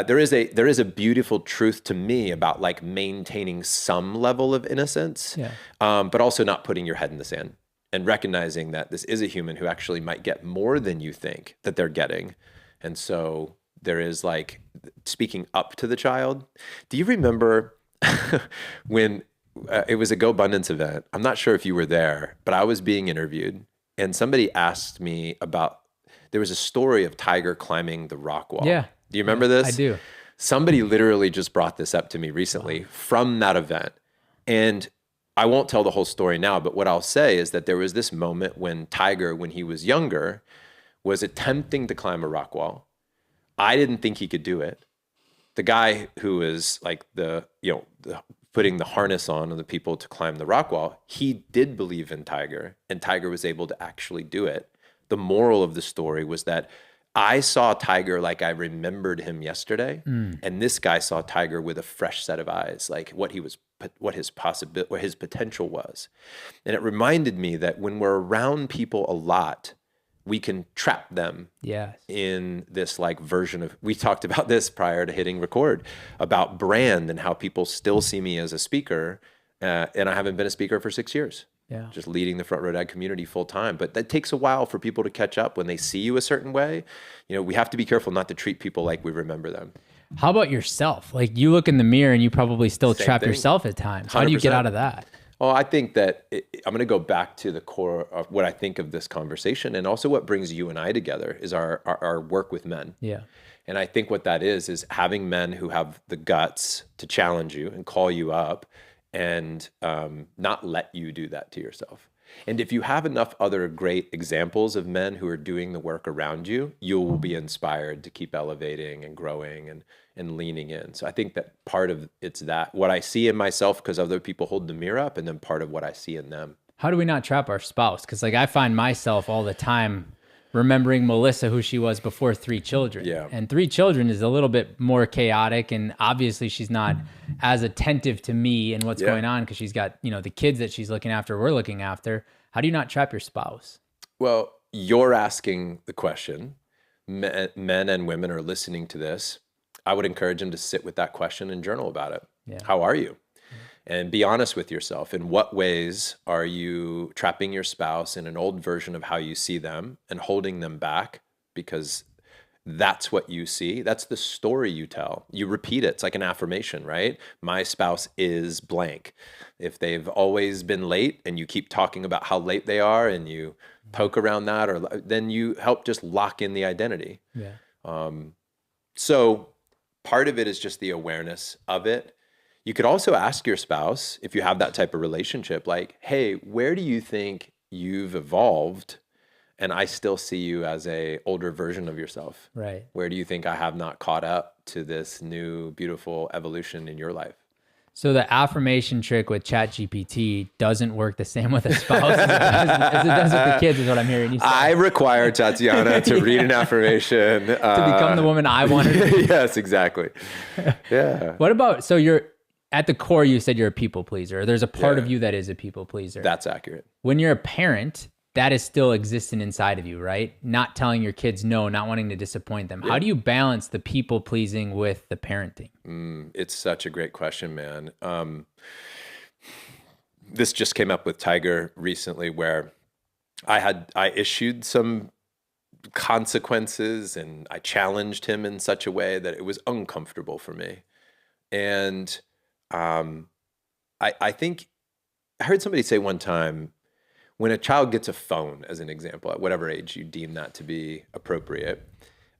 [SPEAKER 2] There is a beautiful truth to me about like maintaining some level of innocence, but also not putting your head in the sand and recognizing that this is a human who actually might get more than you think that they're getting, and so there is like speaking up to the child. Do you remember when? It was a Go Abundance event. I'm not sure if you were there, but I was being interviewed and somebody asked me about, there was a story of Tiger climbing the rock wall.
[SPEAKER 1] Yeah.
[SPEAKER 2] Do you remember this?
[SPEAKER 1] I do.
[SPEAKER 2] Somebody literally just brought this up to me recently from that event. And I won't tell the whole story now, but what I'll say is that there was this moment when Tiger, when he was younger, was attempting to climb a rock wall. I didn't think he could do it. The guy who was like putting the harness on the people to climb the rock wall, he did believe in Tiger, and Tiger was able to actually do it. The moral of the story was that I saw Tiger like I remembered him yesterday, and this guy saw Tiger with a fresh set of eyes, like what his potential was. And it reminded me that when we're around people a lot, we can trap them in this like version of, we talked about this prior to hitting record, about brand and how people still see me as a speaker. And I haven't been a speaker for 6 years, just leading the Front Row Dad community full time. But that takes a while for people to catch up when they see you a certain way. We have to be careful not to treat people like we remember them.
[SPEAKER 1] How about yourself? Like you look in the mirror and you probably still trap yourself at times. 100%. How do you get out of that?
[SPEAKER 2] Well, I think that I'm going to go back to the core of what I think of this conversation, and also what brings you and I together is our work with men.
[SPEAKER 1] Yeah.
[SPEAKER 2] And I think what that is having men who have the guts to challenge you and call you up and not let you do that to yourself. And if you have enough other great examples of men who are doing the work around you, you will be inspired to keep elevating and growing and leaning in. So I think that part of it's that what I see in myself because other people hold the mirror up, and then part of what I see in them.
[SPEAKER 1] How do we not trap our spouse? Because like I find myself all the time remembering Melissa, who she was before 3 children.
[SPEAKER 2] Yeah.
[SPEAKER 1] And 3 children is a little bit more chaotic. And obviously she's not as attentive to me and what's going on because she's got, you know, the kids that she's looking after, we're looking after. How do you not trap your spouse?
[SPEAKER 2] Well, you're asking the question. Men and women are listening to this. I would encourage them to sit with that question and journal about it. Yeah. How are you? And be honest with yourself. In what ways are you trapping your spouse in an old version of how you see them and holding them back? Because that's what you see. That's the story you tell. You repeat it. It's like an affirmation, right? My spouse is blank. If they've always been late and you keep talking about how late they are and you poke around that, or then you help just lock in the identity. Yeah. So part of it is just the awareness of it. You could also ask your spouse, if you have that type of relationship, like, hey, where do you think you've evolved and I still see you as a older version of yourself?
[SPEAKER 1] Right.
[SPEAKER 2] Where do you think I have not caught up to this new, beautiful evolution in your life?
[SPEAKER 1] So the affirmation trick with ChatGPT doesn't work the same with a spouse as it does with the kids, is what I'm hearing you say.
[SPEAKER 2] I require Tatiana to read an affirmation.
[SPEAKER 1] To become the woman I want her to be.
[SPEAKER 2] Yes, exactly. Yeah.
[SPEAKER 1] What about, so you're, at the core, you said you're a people pleaser. There's a part of you that is a people pleaser.
[SPEAKER 2] That's accurate.
[SPEAKER 1] When you're a parent, that is still existing inside of you, right? Not telling your kids no, not wanting to disappoint them. Yeah. How do you balance the people pleasing with the parenting?
[SPEAKER 2] It's such a great question, man. This just came up with Tiger recently, where I issued some consequences and I challenged him in such a way that it was uncomfortable for me. And I think I heard somebody say one time, when a child gets a phone, as an example, at whatever age you deem that to be appropriate,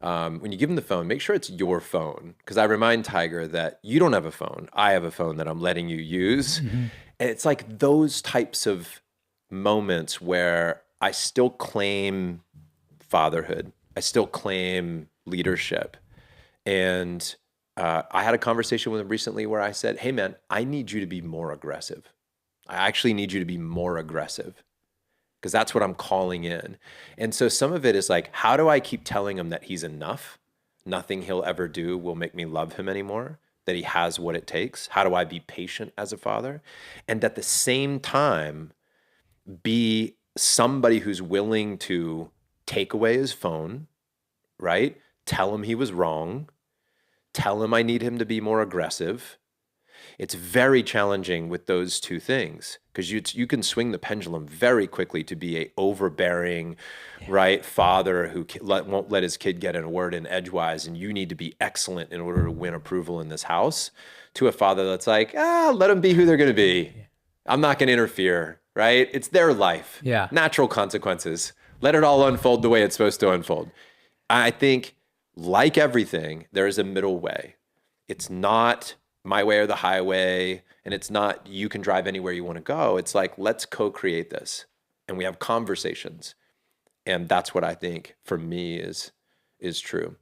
[SPEAKER 2] when you give them the phone, make sure it's your phone. Because I remind Tiger that you don't have a phone. I have a phone that I'm letting you use. Mm-hmm. And it's like those types of moments where I still claim fatherhood. I still claim leadership. And I had a conversation with him recently where I said, hey, man, I need you to be more aggressive. I actually need you to be more aggressive, because that's what I'm calling in. And so some of it is like, how do I keep telling him that he's enough? Nothing he'll ever do will make me love him anymore, that he has what it takes. How do I be patient as a father? And at the same time, be somebody who's willing to take away his phone, right? Tell him he was wrong. Tell him I need him to be more aggressive. It's very challenging with those two things, because you can swing the pendulum very quickly to be a overbearing, right, father who won't let his kid get in a word in edgewise, and you need to be excellent in order to win approval in this house, to a father that's like, let them be who they're going to be. I'm not going to interfere, right? It's their life. Yeah. Natural consequences. Let it all unfold the way it's supposed to unfold. I think, like everything, there is a middle way. It's not my way or the highway, and it's not you can drive anywhere you want to go. It's like, let's co-create this, and we have conversations. And that's what I think for me is true.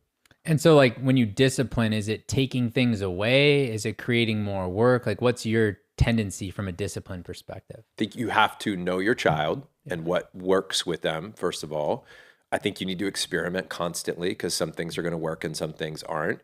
[SPEAKER 1] And so like when you discipline, is it taking things away? Is it creating more work? Like what's your tendency from a discipline perspective?
[SPEAKER 2] I think you have to know your child and what works with them, first of all. I think you need to experiment constantly, because some things are going to work and some things aren't.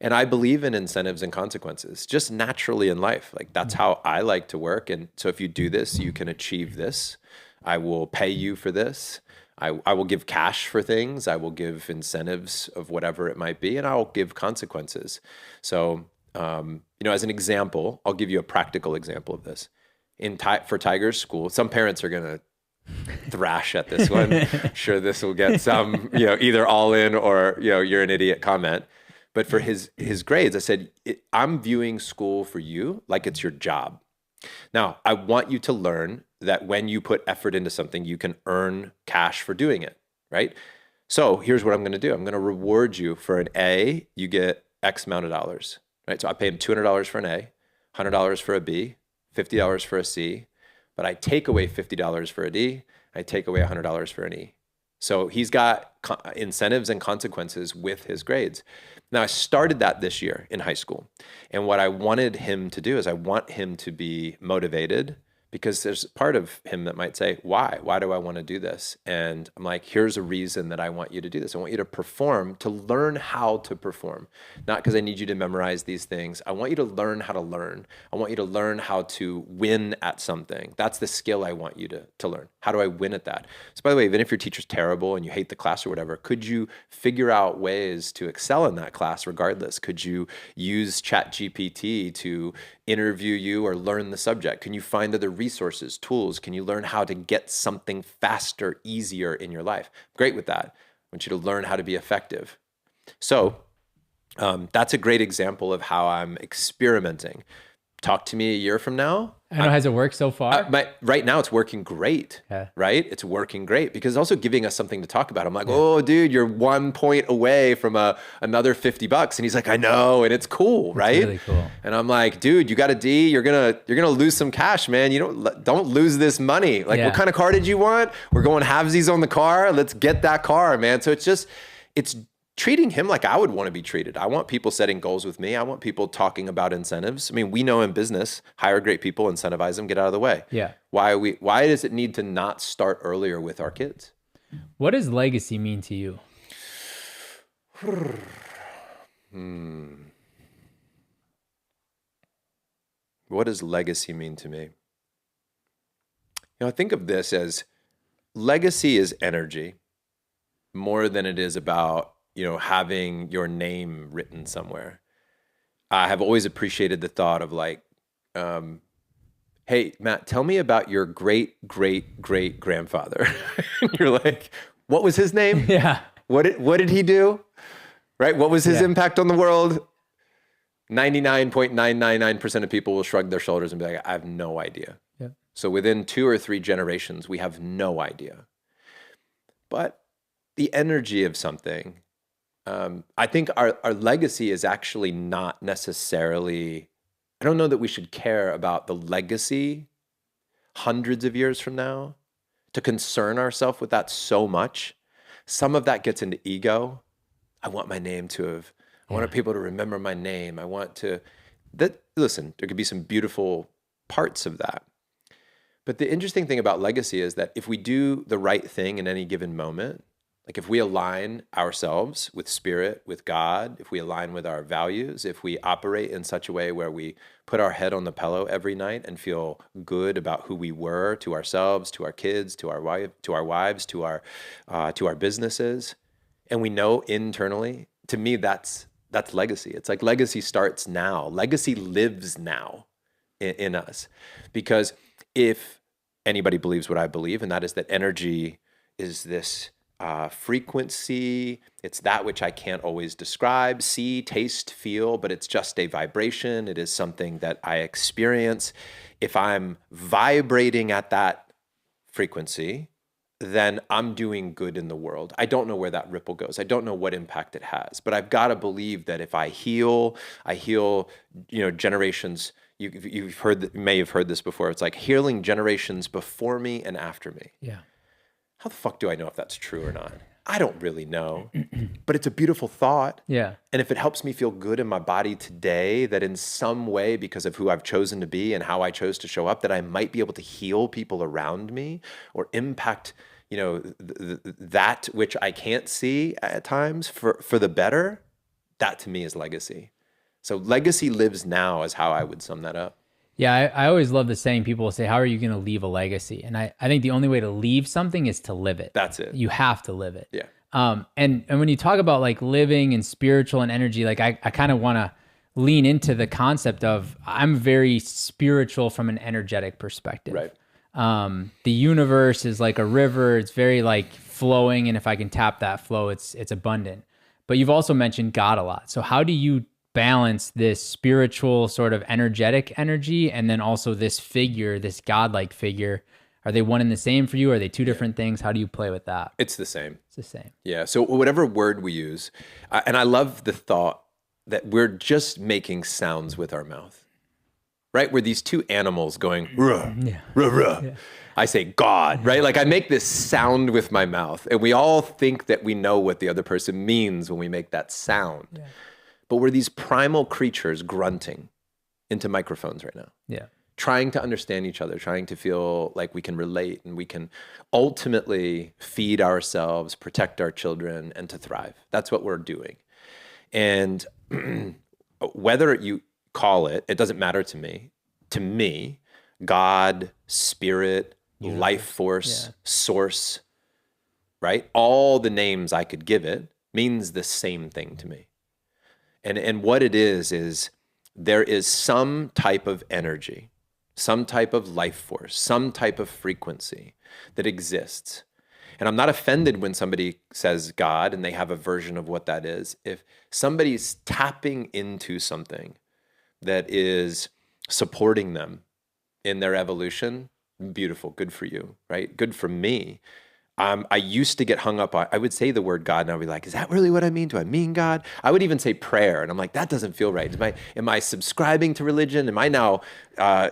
[SPEAKER 2] And I believe in incentives and consequences, just naturally in life. Like that's how I like to work. And so if you do this, you can achieve this. I will pay you for this. I will give cash for things. I will give incentives of whatever it might be, and I'll give consequences. So, as an example, I'll give you a practical example of this. For Tiger's school, some parents are going to thrash at this one. I'm sure this will get some, either all in or, you're an idiot comment. But for his grades, I said, I'm viewing school for you like it's your job. Now, I want you to learn that when you put effort into something, you can earn cash for doing it, right? So here's what I'm going to do. I'm going to reward you for an A. You get X amount of dollars, right? So I pay him $200 for an A, $100 for a B, $50 for a C, but I take away $50 for a D, I take away $100 for an E. So he's got incentives and consequences with his grades. Now, I started that this year in high school. And what I wanted him to do is I want him to be motivated, because there's part of him that might say, why? Why do I want to do this? And I'm like, here's a reason that I want you to do this. I want you to perform, to learn how to perform. Not because I need you to memorize these things. I want you to learn how to learn. I want you to learn how to win at something. That's the skill I want you to learn. How do I win at that? So by the way, even if your teacher's terrible and you hate the class or whatever, could you figure out ways to excel in that class regardless? Could you use ChatGPT to interview you or learn the subject? Can you find other resources, tools? Can you learn how to get something faster, easier in your life? Great with that. I want you to learn how to be effective. So that's a great example of how I'm experimenting. Talk to me a year from now.
[SPEAKER 1] I know, has it worked so far?
[SPEAKER 2] Right now it's working great,
[SPEAKER 1] yeah.
[SPEAKER 2] Right? It's working great because it's also giving us something to talk about. I'm like, oh, dude, you're 1 point away from another $50. And he's like, I know. And it's cool, right?
[SPEAKER 1] It's really cool.
[SPEAKER 2] And I'm like, dude, you got a D. You're going to lose some cash, man. You don't lose this money. Like, what kind of car did you want? We're going halvesies on the car. Let's get that car, man. So it's treating him like I would want to be treated. I want people setting goals with me. I want people talking about incentives. I mean, we know in business, hire great people, incentivize them, get out of the way.
[SPEAKER 1] Yeah.
[SPEAKER 2] Why does it need to not start earlier with our kids?
[SPEAKER 1] What does legacy mean to you?
[SPEAKER 2] What does legacy mean to me? I think of this as legacy is energy more than it is about having your name written somewhere. I have always appreciated the thought of like, hey, Matt, tell me about your great-great-great-grandfather. And you're like, what was his name?
[SPEAKER 1] Yeah.
[SPEAKER 2] What did he do? Right? What was his impact on the world? 99.999% of people will shrug their shoulders and be like, I have no idea.
[SPEAKER 1] Yeah.
[SPEAKER 2] So within 2 or 3 generations, we have no idea. But the energy of something, I think our legacy is actually not necessarily, I don't know that we should care about the legacy hundreds of years from now, to concern ourselves with that so much. Some of that gets into ego. I want my name to have, I want people to remember my name. Listen, there could be some beautiful parts of that. But the interesting thing about legacy is that if we do the right thing in any given moment, like if we align ourselves with spirit, with God, if we align with our values, if we operate in such a way where we put our head on the pillow every night and feel good about who we were to ourselves, to our kids, to our wives, to our businesses, and we know internally, to me, that's legacy. It's like legacy starts now. Legacy lives now in us. Because if anybody believes what I believe, and that is that energy is this frequency, it's that which I can't always describe, see, taste, feel, but it's just a vibration. It is something that I experience. If I'm vibrating at that frequency, then I'm doing good in the world. I don't know where that ripple goes. I don't know what impact it has, but I've got to believe that if I heal, generations. You may have heard this before. It's like healing generations before me and after me.
[SPEAKER 1] Yeah.
[SPEAKER 2] How the fuck do I know if that's true or not? I don't really know, but it's a beautiful thought.
[SPEAKER 1] Yeah.
[SPEAKER 2] And if it helps me feel good in my body today, that in some way, because of who I've chosen to be and how I chose to show up, that I might be able to heal people around me or impact, that which I can't see at times for the better, that to me is legacy. So legacy lives now is how I would sum that up.
[SPEAKER 1] Yeah, I always love the saying. People will say, how are you going to leave a legacy? And I think the only way to leave something is to live it.
[SPEAKER 2] That's it.
[SPEAKER 1] You have to live it.
[SPEAKER 2] Yeah.
[SPEAKER 1] And when you talk about like living and spiritual and energy, like I kind of want to lean into the concept of I'm very spiritual from an energetic perspective.
[SPEAKER 2] Right.
[SPEAKER 1] The universe is like a river. It's very like flowing. And if I can tap that flow, it's abundant. But you've also mentioned God a lot. So how do you balance this spiritual sort of energetic energy and then also this figure, this godlike figure? Are they one and the same for you? Are they two different things? How do you play with that?
[SPEAKER 2] It's the same.
[SPEAKER 1] It's the same.
[SPEAKER 2] Yeah. So whatever word we use, and I love the thought that we're just making sounds with our mouth. right? We're these two animals going, ruh, ruh, ruh. Yeah. I say God, right? Like I make this sound with my mouth, and we all think that we know what the other person means when we make that sound. Yeah. But we're these primal creatures grunting into microphones right now.
[SPEAKER 1] Yeah.
[SPEAKER 2] Trying to understand each other, trying to feel like we can relate and we can ultimately feed ourselves, protect our children, and to thrive. That's what we're doing. And whether you call it, it doesn't matter to me, God, spirit, life force, source, right? All the names I could give it means the same thing to me. And what it is there is some type of energy, some type of life force, some type of frequency that exists. And I'm not offended when somebody says God and they have a version of what that is. If somebody's tapping into something that is supporting them in their evolution, beautiful, good for you, right? Good for me. I used to get hung up on, I would say the word God and I'd be like, is that really what I mean? Do I mean God? I would even say prayer. And I'm like, that doesn't feel right. Am I subscribing to religion? Am I now, have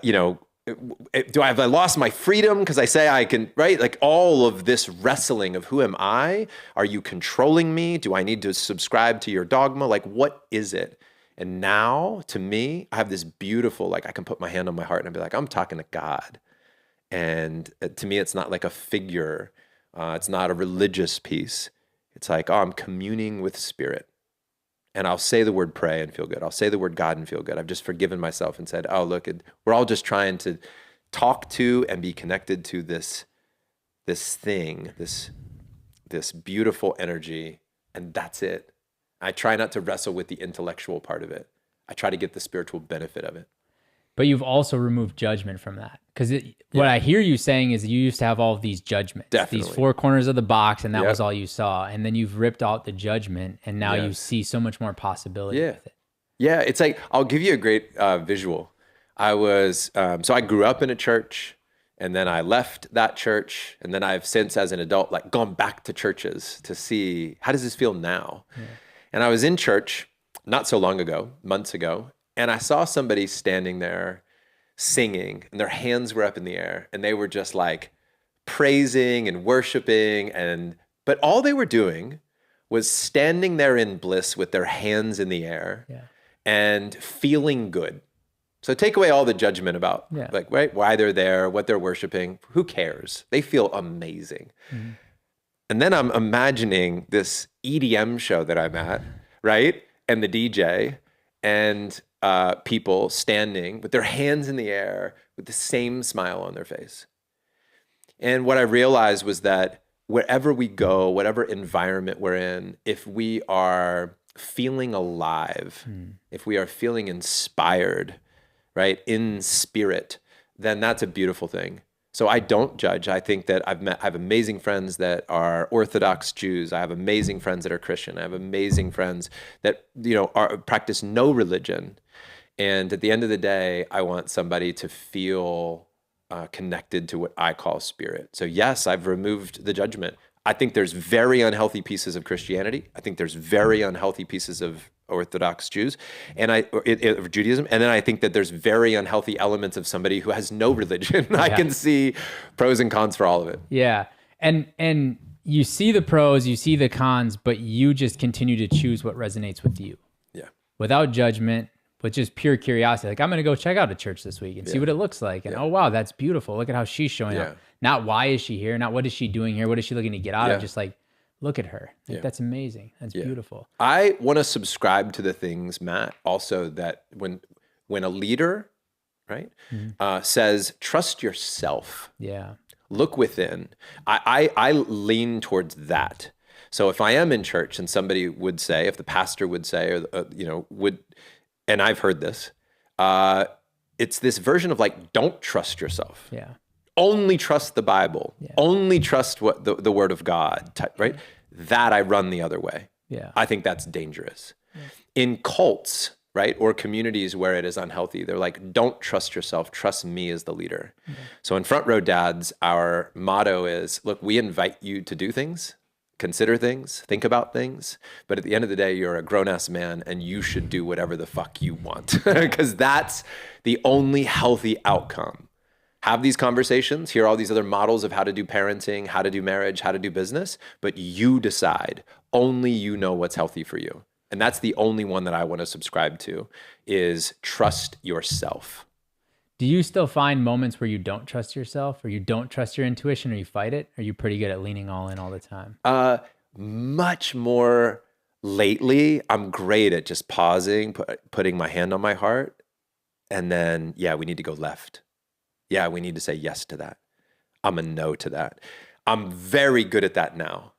[SPEAKER 2] I lost my freedom because I say I can, right? Like all of this wrestling of who am I? Are you controlling me? Do I need to subscribe to your dogma? Like, what is it? And now to me, I have this beautiful, like I can put my hand on my heart and I'd be like, I'm talking to God. And to me, it's not like a figure. It's not a religious piece. It's like, I'm communing with spirit. And I'll say the word pray and feel good. I'll say the word God and feel good. I've just forgiven myself and said, oh, look, we're all just trying to talk to and be connected to this thing, this beautiful energy, and that's it. I try not to wrestle with the intellectual part of it. I try to get the spiritual benefit of it.
[SPEAKER 1] But you've also removed judgment from that. Because what I hear you saying is you used to have all of these judgments.
[SPEAKER 2] Definitely.
[SPEAKER 1] These four corners of the box, and that was all you saw. And then you've ripped out the judgment, and now you see so much more possibility with it.
[SPEAKER 2] Yeah, it's like, I'll give you a great visual. I was, so I grew up in a church, and then I left that church, and then I've since, as an adult, like gone back to churches to see, how does this feel now? Yeah. And I was in church not so long ago, months ago, and I saw somebody standing there singing, and their hands were up in the air, and they were just like praising and worshiping, but all they were doing was standing there in bliss with their hands in the air and feeling good. So take away all the judgment about like, right, why they're there, what they're worshiping. Who cares? They feel amazing. Mm-hmm. And then I'm imagining this EDM show that I'm at, right? And the DJ and people standing with their hands in the air with the same smile on their face. And what I realized was that wherever we go, whatever environment we're in, if we are feeling alive, if we are feeling inspired, right, in spirit, then that's a beautiful thing. So I don't judge. I think that I have amazing friends that are Orthodox Jews. I have amazing friends that are Christian. I have amazing friends that, practice no religion. And at the end of the day, I want somebody to feel connected to what I call spirit. So yes, I've removed the judgment. I think there's very unhealthy pieces of Christianity. I think there's very unhealthy pieces of Orthodox Jews or Judaism. And then I think that there's very unhealthy elements of somebody who has no religion. I can see pros and cons for all of it.
[SPEAKER 1] Yeah. And you see the pros, you see the cons, but you just continue to choose what resonates with you.
[SPEAKER 2] Yeah.
[SPEAKER 1] Without judgment, with just pure curiosity. Like, I'm going to go check out a church this week and see what it looks like. And oh, wow, that's beautiful. Look at how she's showing up. Not why is she here? Not what is she doing here? What is she looking to get out of? Just like, look at her. Like, that's amazing. That's beautiful.
[SPEAKER 2] I want to subscribe to the things, Matt, also that when a leader, right, says, trust yourself.
[SPEAKER 1] Yeah.
[SPEAKER 2] Look within. I lean towards that. So if I am in church and somebody would say, if the pastor would say, or would, and I've heard this, it's this version of like, don't trust yourself.
[SPEAKER 1] Yeah.
[SPEAKER 2] Only trust the Bible. Yeah. Only trust what the Word of God, right? That I run the other way.
[SPEAKER 1] Yeah.
[SPEAKER 2] I think that's dangerous. Yeah. In cults, right, or communities where it is unhealthy, they're like, don't trust yourself, trust me as the leader. Yeah. So in Front Row Dads, our motto is, look, we invite you to do things, consider things, think about things. But at the end of the day, you're a grown-ass man and you should do whatever the fuck you want because that's the only healthy outcome. Have these conversations, hear all these other models of how to do parenting, how to do marriage, how to do business, but you decide. Only you know what's healthy for you. And that's the only one that I want to subscribe to is trust yourself.
[SPEAKER 1] Do you still find moments where you don't trust yourself or you don't trust your intuition or you fight it? Or are you pretty good at leaning all in all the time?
[SPEAKER 2] Much more lately. I'm great at just pausing, putting my hand on my heart. And then, yeah, we need to go left. Yeah, we need to say yes to that. I'm a no to that. I'm very good at that now.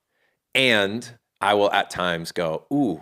[SPEAKER 2] And I will at times go, ooh,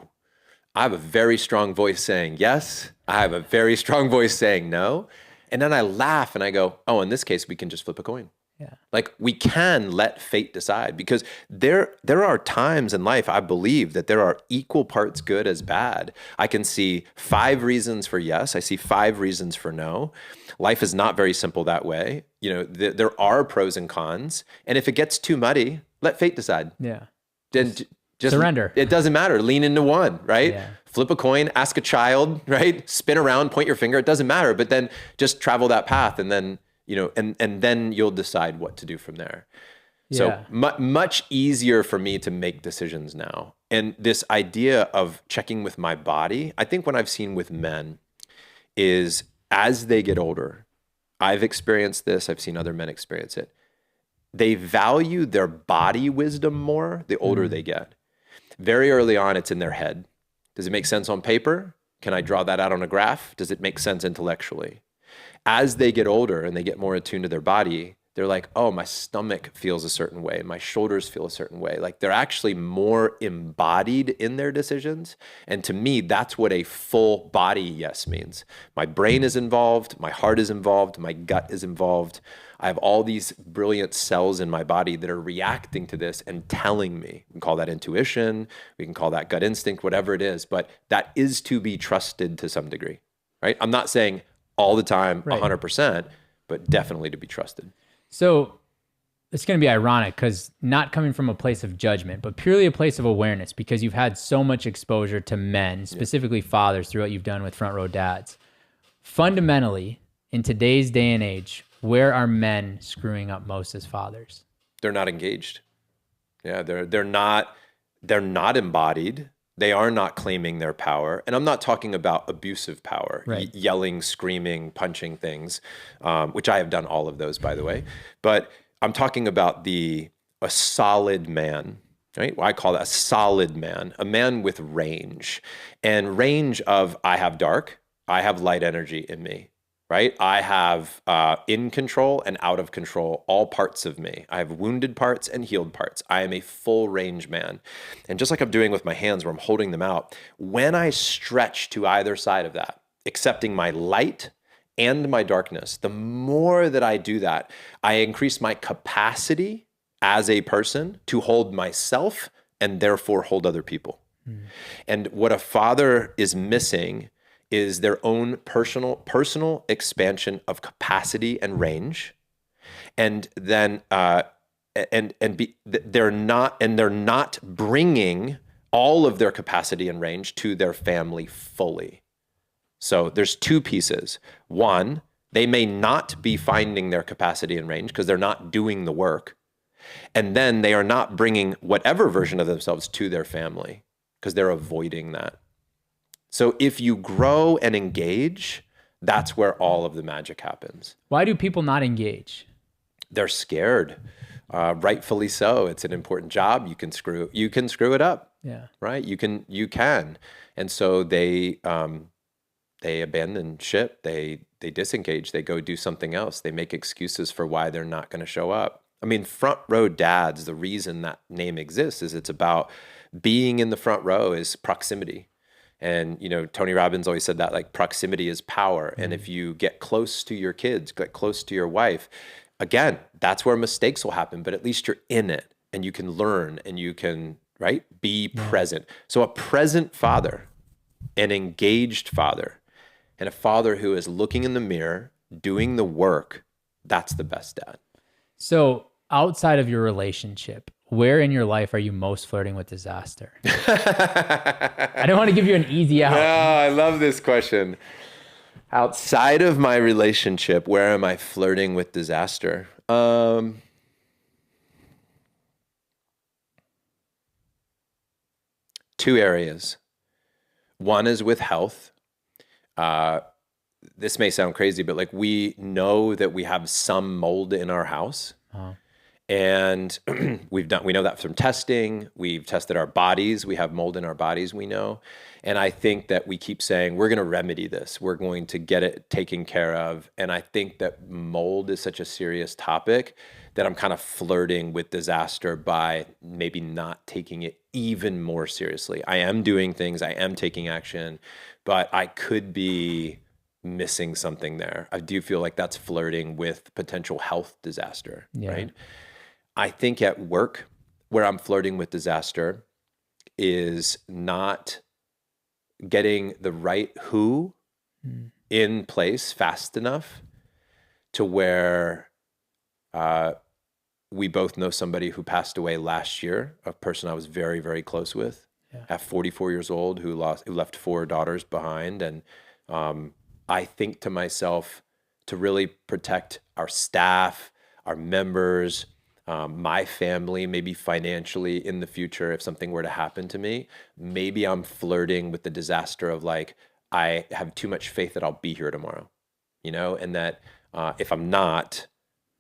[SPEAKER 2] I have a very strong voice saying yes. I have a very strong voice saying no. And then I laugh and I go, oh, in this case, we can just flip a coin.
[SPEAKER 1] Yeah.
[SPEAKER 2] Like we can let fate decide because there are times in life, I believe that there are equal parts good as bad. I can see 5 reasons for yes. I see 5 reasons for no. Life is not very simple that way. You know, there are pros and cons. And if it gets too muddy, let fate decide.
[SPEAKER 1] Yeah.
[SPEAKER 2] Then just
[SPEAKER 1] surrender.
[SPEAKER 2] It doesn't matter. Lean into one, right?
[SPEAKER 1] Yeah.
[SPEAKER 2] Flip a coin, ask a child, right? Spin around, point your finger. It doesn't matter. But then just travel that path and then, you know, and then you'll decide what to do from there. Yeah. So much easier for me to make decisions now. And this idea of checking with my body, I think what I've seen with men is as they get older, I've experienced this, I've seen other men experience it. They value their body wisdom more the older they get. Very early on, it's in their head. Does it make sense on paper? Can I draw that out on a graph? Does it make sense intellectually? As they get older and they get more attuned to their body, they're like, oh, my stomach feels a certain way. My shoulders feel a certain way. Like they're actually more embodied in their decisions. And to me, that's what a full body yes means. My brain is involved. My heart is involved. My gut is involved. I have all these brilliant cells in my body that are reacting to this and telling me. We can call that intuition. We can call that gut instinct, whatever it is. But that is to be trusted to some degree, right? I'm not saying all the time, 100%, but definitely to be trusted.
[SPEAKER 1] So it's going to be ironic because not coming from a place of judgment, but purely a place of awareness because you've had so much exposure to men, specifically fathers, through what you've done with Front Row Dads. Fundamentally, in today's day and age, where are men screwing up most as fathers?
[SPEAKER 2] They're not engaged. Yeah, they're not embodied. They are not claiming their power. And I'm not talking about abusive power, yelling, screaming, punching things, which I have done all of those, by the way. But I'm talking about a solid man, right? Well, I call that a solid man, a man with range. And range of I have dark, I have light energy in me, right? I have in control and out of control, all parts of me. I have wounded parts and healed parts. I am a full range man. And just like I'm doing with my hands where I'm holding them out, when I stretch to either side of that, accepting my light and my darkness, the more that I do that, I increase my capacity as a person to hold myself and therefore hold other people. And what a father is missing is their own personal expansion of capacity and range, and then they're not bringing all of their capacity and range to their family fully. So there's 2 pieces. One, they may not be finding their capacity and range because they're not doing the work, and then they are not bringing whatever version of themselves to their family because they're avoiding that. So if you grow and engage, that's where all of the magic happens.
[SPEAKER 1] Why do people not engage?
[SPEAKER 2] They're scared, rightfully so. It's an important job. You can screw it up.
[SPEAKER 1] Yeah.
[SPEAKER 2] Right. You can. And so they abandon ship. They disengage. They go do something else. They make excuses for why they're not going to show up. I mean, Front Row Dads, the reason that name exists is it's about being in the front row is proximity. And, you know, Tony Robbins always said that, like, proximity is power. And if you get close to your kids, get close to your wife, again, that's where mistakes will happen, but at least you're in it and you can learn and you can, right, be present. So a present father, an engaged father, and a father who is looking in the mirror, doing the work, that's the best dad.
[SPEAKER 1] So outside of your relationship, where in your life are you most flirting with disaster? I don't want to give you an easy out.
[SPEAKER 2] No, I love this question. Outside of my relationship, where am I flirting with disaster? Two areas. One is with health. This may sound crazy, but like we know that we have some mold in our house. And we know that from testing. We've tested our bodies. We have mold in our bodies, we know. And I think that we keep saying, we're going to remedy this. We're going to get it taken care of. And I think that mold is such a serious topic that I'm kind of flirting with disaster by maybe not taking it even more seriously. I am doing things, I am taking action, but I could be missing something there. I do feel like that's flirting with potential health disaster, right? I think at work, where I'm flirting with disaster is not getting the right who in place fast enough to where we both know somebody who passed away last year, a person I was very, very close with at 44 years old, who left 4 daughters behind. And I think to myself, to really protect our staff, our members, my family, maybe financially in the future, if something were to happen to me, maybe I'm flirting with the disaster of like, I have too much faith that I'll be here tomorrow, and that if I'm not,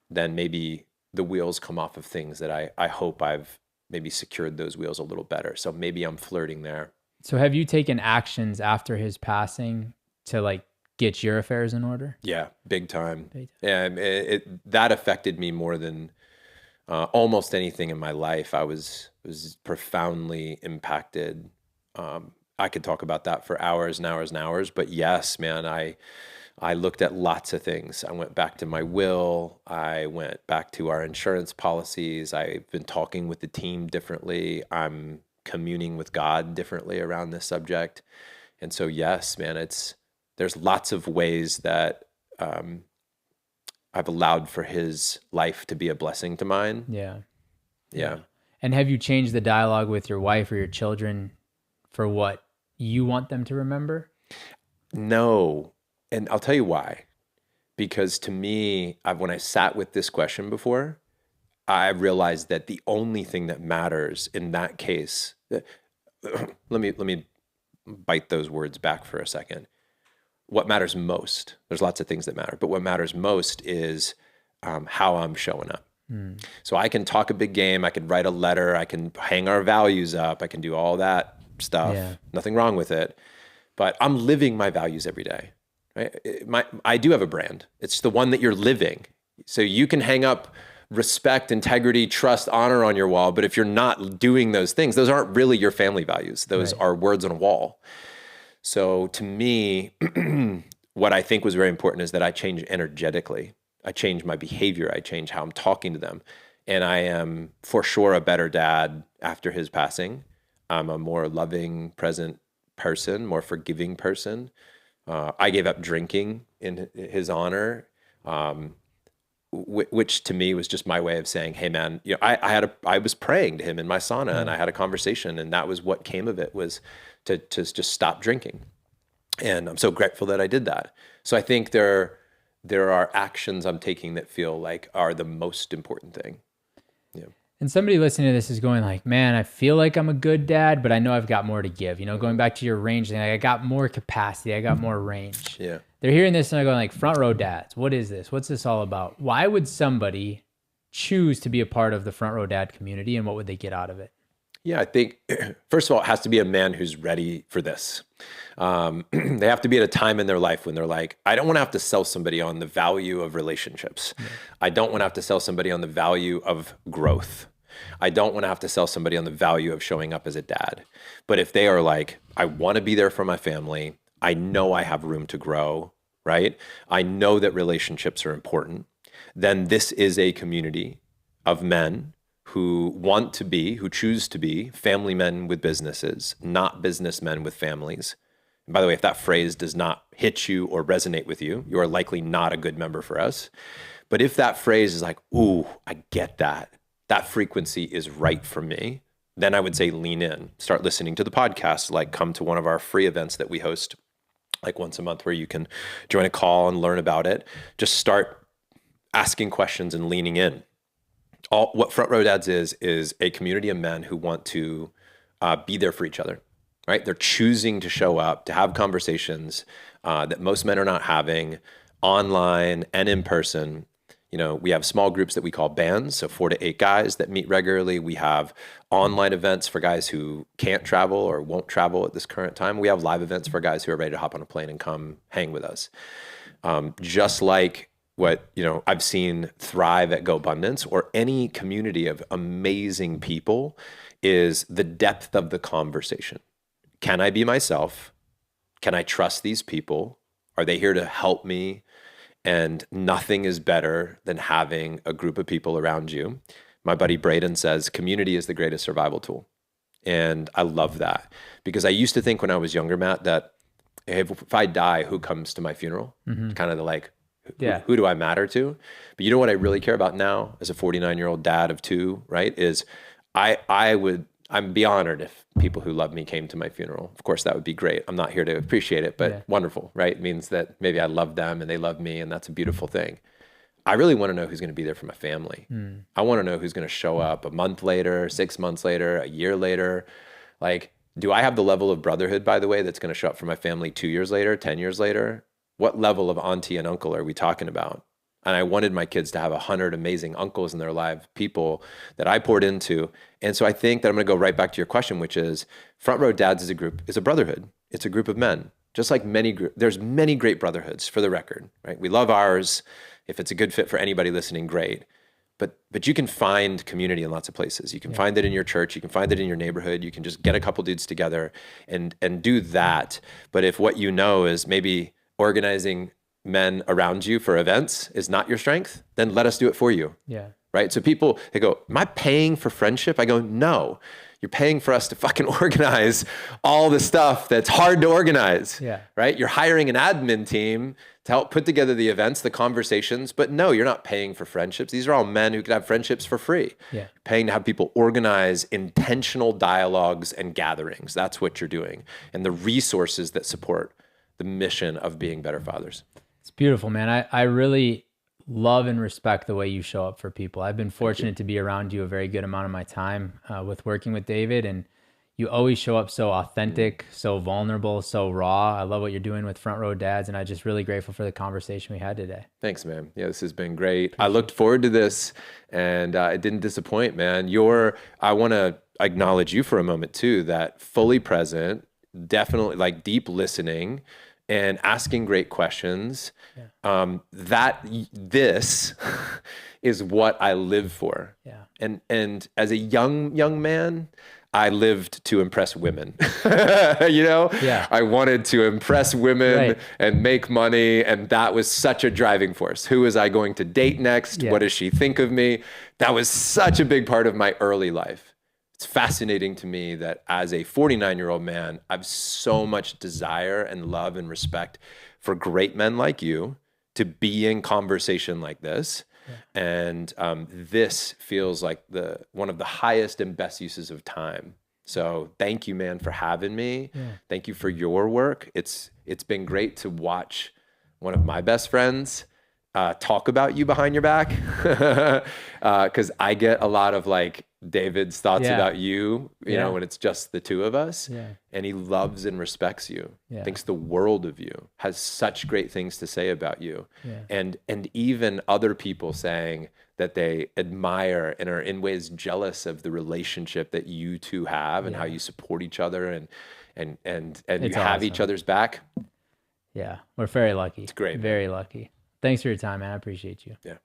[SPEAKER 2] then maybe the wheels come off of things that I hope I've maybe secured those wheels a little better. So maybe I'm flirting there.
[SPEAKER 1] So have you taken actions after his passing to like get your affairs in order?
[SPEAKER 2] Yeah, big time. Yeah, that affected me more than almost anything in my life. I was profoundly impacted. I could talk about that for hours and hours and hours, but yes, man, I looked at lots of things. I went back to my will. I went back to our insurance policies. I've been talking with the team differently. I'm communing with God differently around this subject. And so, yes, man, there's lots of ways that I've allowed for his life to be a blessing to mine. Yeah.
[SPEAKER 1] And have you changed the dialogue with your wife or your children for what you want them to remember?
[SPEAKER 2] No. And I'll tell you why. Because to me, when I sat with this question before, I realized that the only thing that matters in that case, let me bite those words back for a second. What matters most, there's lots of things that matter, but what matters most is how I'm showing up. So I can talk a big game, I can write a letter, I can hang our values up, I can do all that stuff. Nothing wrong with it. But I'm living my values every day. Right? I do have a brand. It's the one that you're living. So you can hang up respect, integrity, trust, honor on your wall, but if you're not doing those things, those aren't really your family values. Those are words on a wall. So to me, what I think was very important is that I change energetically. I change my behavior. I change how I'm talking to them. And I am for sure a better dad after his passing. I'm a more loving, present person, more forgiving person. I gave up drinking in his honor, which to me was just my way of saying, hey man, I was praying to him in my sauna and I had a conversation, and that was what came of it, was to just stop drinking. And I'm so grateful that I did that. So I think there are actions I'm taking that feel like are the most important thing. Yeah.
[SPEAKER 1] And somebody listening to this is going like, man, I feel like I'm a good dad, but I know I've got more to give. Going back to your range thing, like I got more capacity, I got more range.
[SPEAKER 2] Yeah.
[SPEAKER 1] They're hearing this and they're going like, front row dads, what is this? What's this all about? Why would somebody choose to be a part of the front row dad community, and what would they get out of it?
[SPEAKER 2] Yeah, I think, first of all, it has to be a man who's ready for this. They have to be at a time in their life when they're like, I don't want to have to sell somebody on the value of relationships. Yeah. I don't want to have to sell somebody on the value of growth. I don't want to have to sell somebody on the value of showing up as a dad. But if they are like, I want to be there for my family, I know I have room to grow, right? I know that relationships are important. Then this is a community of men who choose to be family men with businesses, not businessmen with families. And by the way, if that phrase does not hit you or resonate with you, you are likely not a good member for us. But if that phrase is like, ooh, I get that. that frequency is right for me, then I would say lean in, start listening to the podcast, like come to one of our free events that we host like once a month where you can join a call and learn about it. Just start asking questions and leaning in. What Front Row Dads is a community of men who want to be there for each other, right? They're choosing to show up, to have conversations that most men are not having online and in person. You know, we have small groups that we call bands, so 4 to 8 guys that meet regularly. We have online events for guys who can't travel or won't travel at this current time. We have live events for guys who are ready to hop on a plane and come hang with us. Just like what, you know, I've seen thrive at GoBundance or any community of amazing people is the depth of the conversation. Can I be myself? Can I trust these people? Are they here to help me? And nothing is better than having a group of people around you. My buddy Braden says community is the greatest survival tool. And I love that because I used to think when I was younger, Matt, that if I die, who comes to my funeral? Mm-hmm. Kind of the like, who do I matter to? But you know what I really care about now as a 49-year-old dad of 2, right? Is I'd be honored if people who love me came to my funeral. Of course, that would be great. I'm not here to appreciate it, but wonderful, right? It means that maybe I love them and they love me, and that's a beautiful thing. I really want to know who's going to be there for my family. I want to know who's going to show up a month later, 6 months later, a year later. Like, do I have the level of brotherhood, by the way, that's going to show up for my family 2 years later, 10 years later? What level of auntie and uncle are we talking about? And I wanted my kids to have 100 amazing uncles in their life, people that I poured into. And so I think that I'm going to go right back to your question, which is Front Row Dads is a brotherhood. It's a group of men. Just like there's many great brotherhoods, for the record, right? We love ours. If it's a good fit for anybody listening, great. But you can find community in lots of places. You can find it in your church. You can find it in your neighborhood. You can just get a couple dudes together and do that. But if what you know is maybe organizing men around you for events is not your strength, then let us do it for you. Yeah. Right? So people, they go, am I paying for friendship? I go, no, you're paying for us to fucking organize all the stuff that's hard to organize. Yeah. Right? You're hiring an admin team to help put together the events, the conversations, but no, you're not paying for friendships. These are all men who could have friendships for free. Yeah. You're paying to have people organize intentional dialogues and gatherings. That's what you're doing. And the resources that support the mission of being better fathers. It's
[SPEAKER 1] beautiful, man. I really love and respect the way you show up for people. I've been fortunate to be around you a very good amount of my time with working with David, and you always show up so authentic, so vulnerable, so raw. I love what you're doing with Front Row Dads, and I'm just really grateful for the conversation we had today. Thanks, man. Yeah, this has been great. I looked forward to this, and it didn't disappoint, man. I want to acknowledge you for a moment too, that fully present, definitely like deep listening, and asking great questions. Yeah. This is what I live for. Yeah. And as a young man, I lived to impress women. You know? Yeah. I wanted to impress women and make money, and that was such a driving force. Who was I going to date next? Yeah. What does she think of me? That was such a big part of my early life. It's fascinating to me that as a 49-year-old man, I have so much desire and love and respect for great men like you to be in conversation like this. Yeah. And this feels like one of the highest and best uses of time. So thank you, man, for having me. Yeah. Thank you for your work. It's been great to watch one of my best friends talk about you behind your back, because I get a lot of like David's thoughts about you, you know, when it's just the two of us, and he loves and respects you, thinks the world of you, has such great things to say about you. And even other people saying that they admire and are in ways jealous of the relationship that you two have and how you support each other and you have each other's back. Yeah. We're very lucky. It's great. Very lucky. Thanks for your time, man. I appreciate you. Yeah.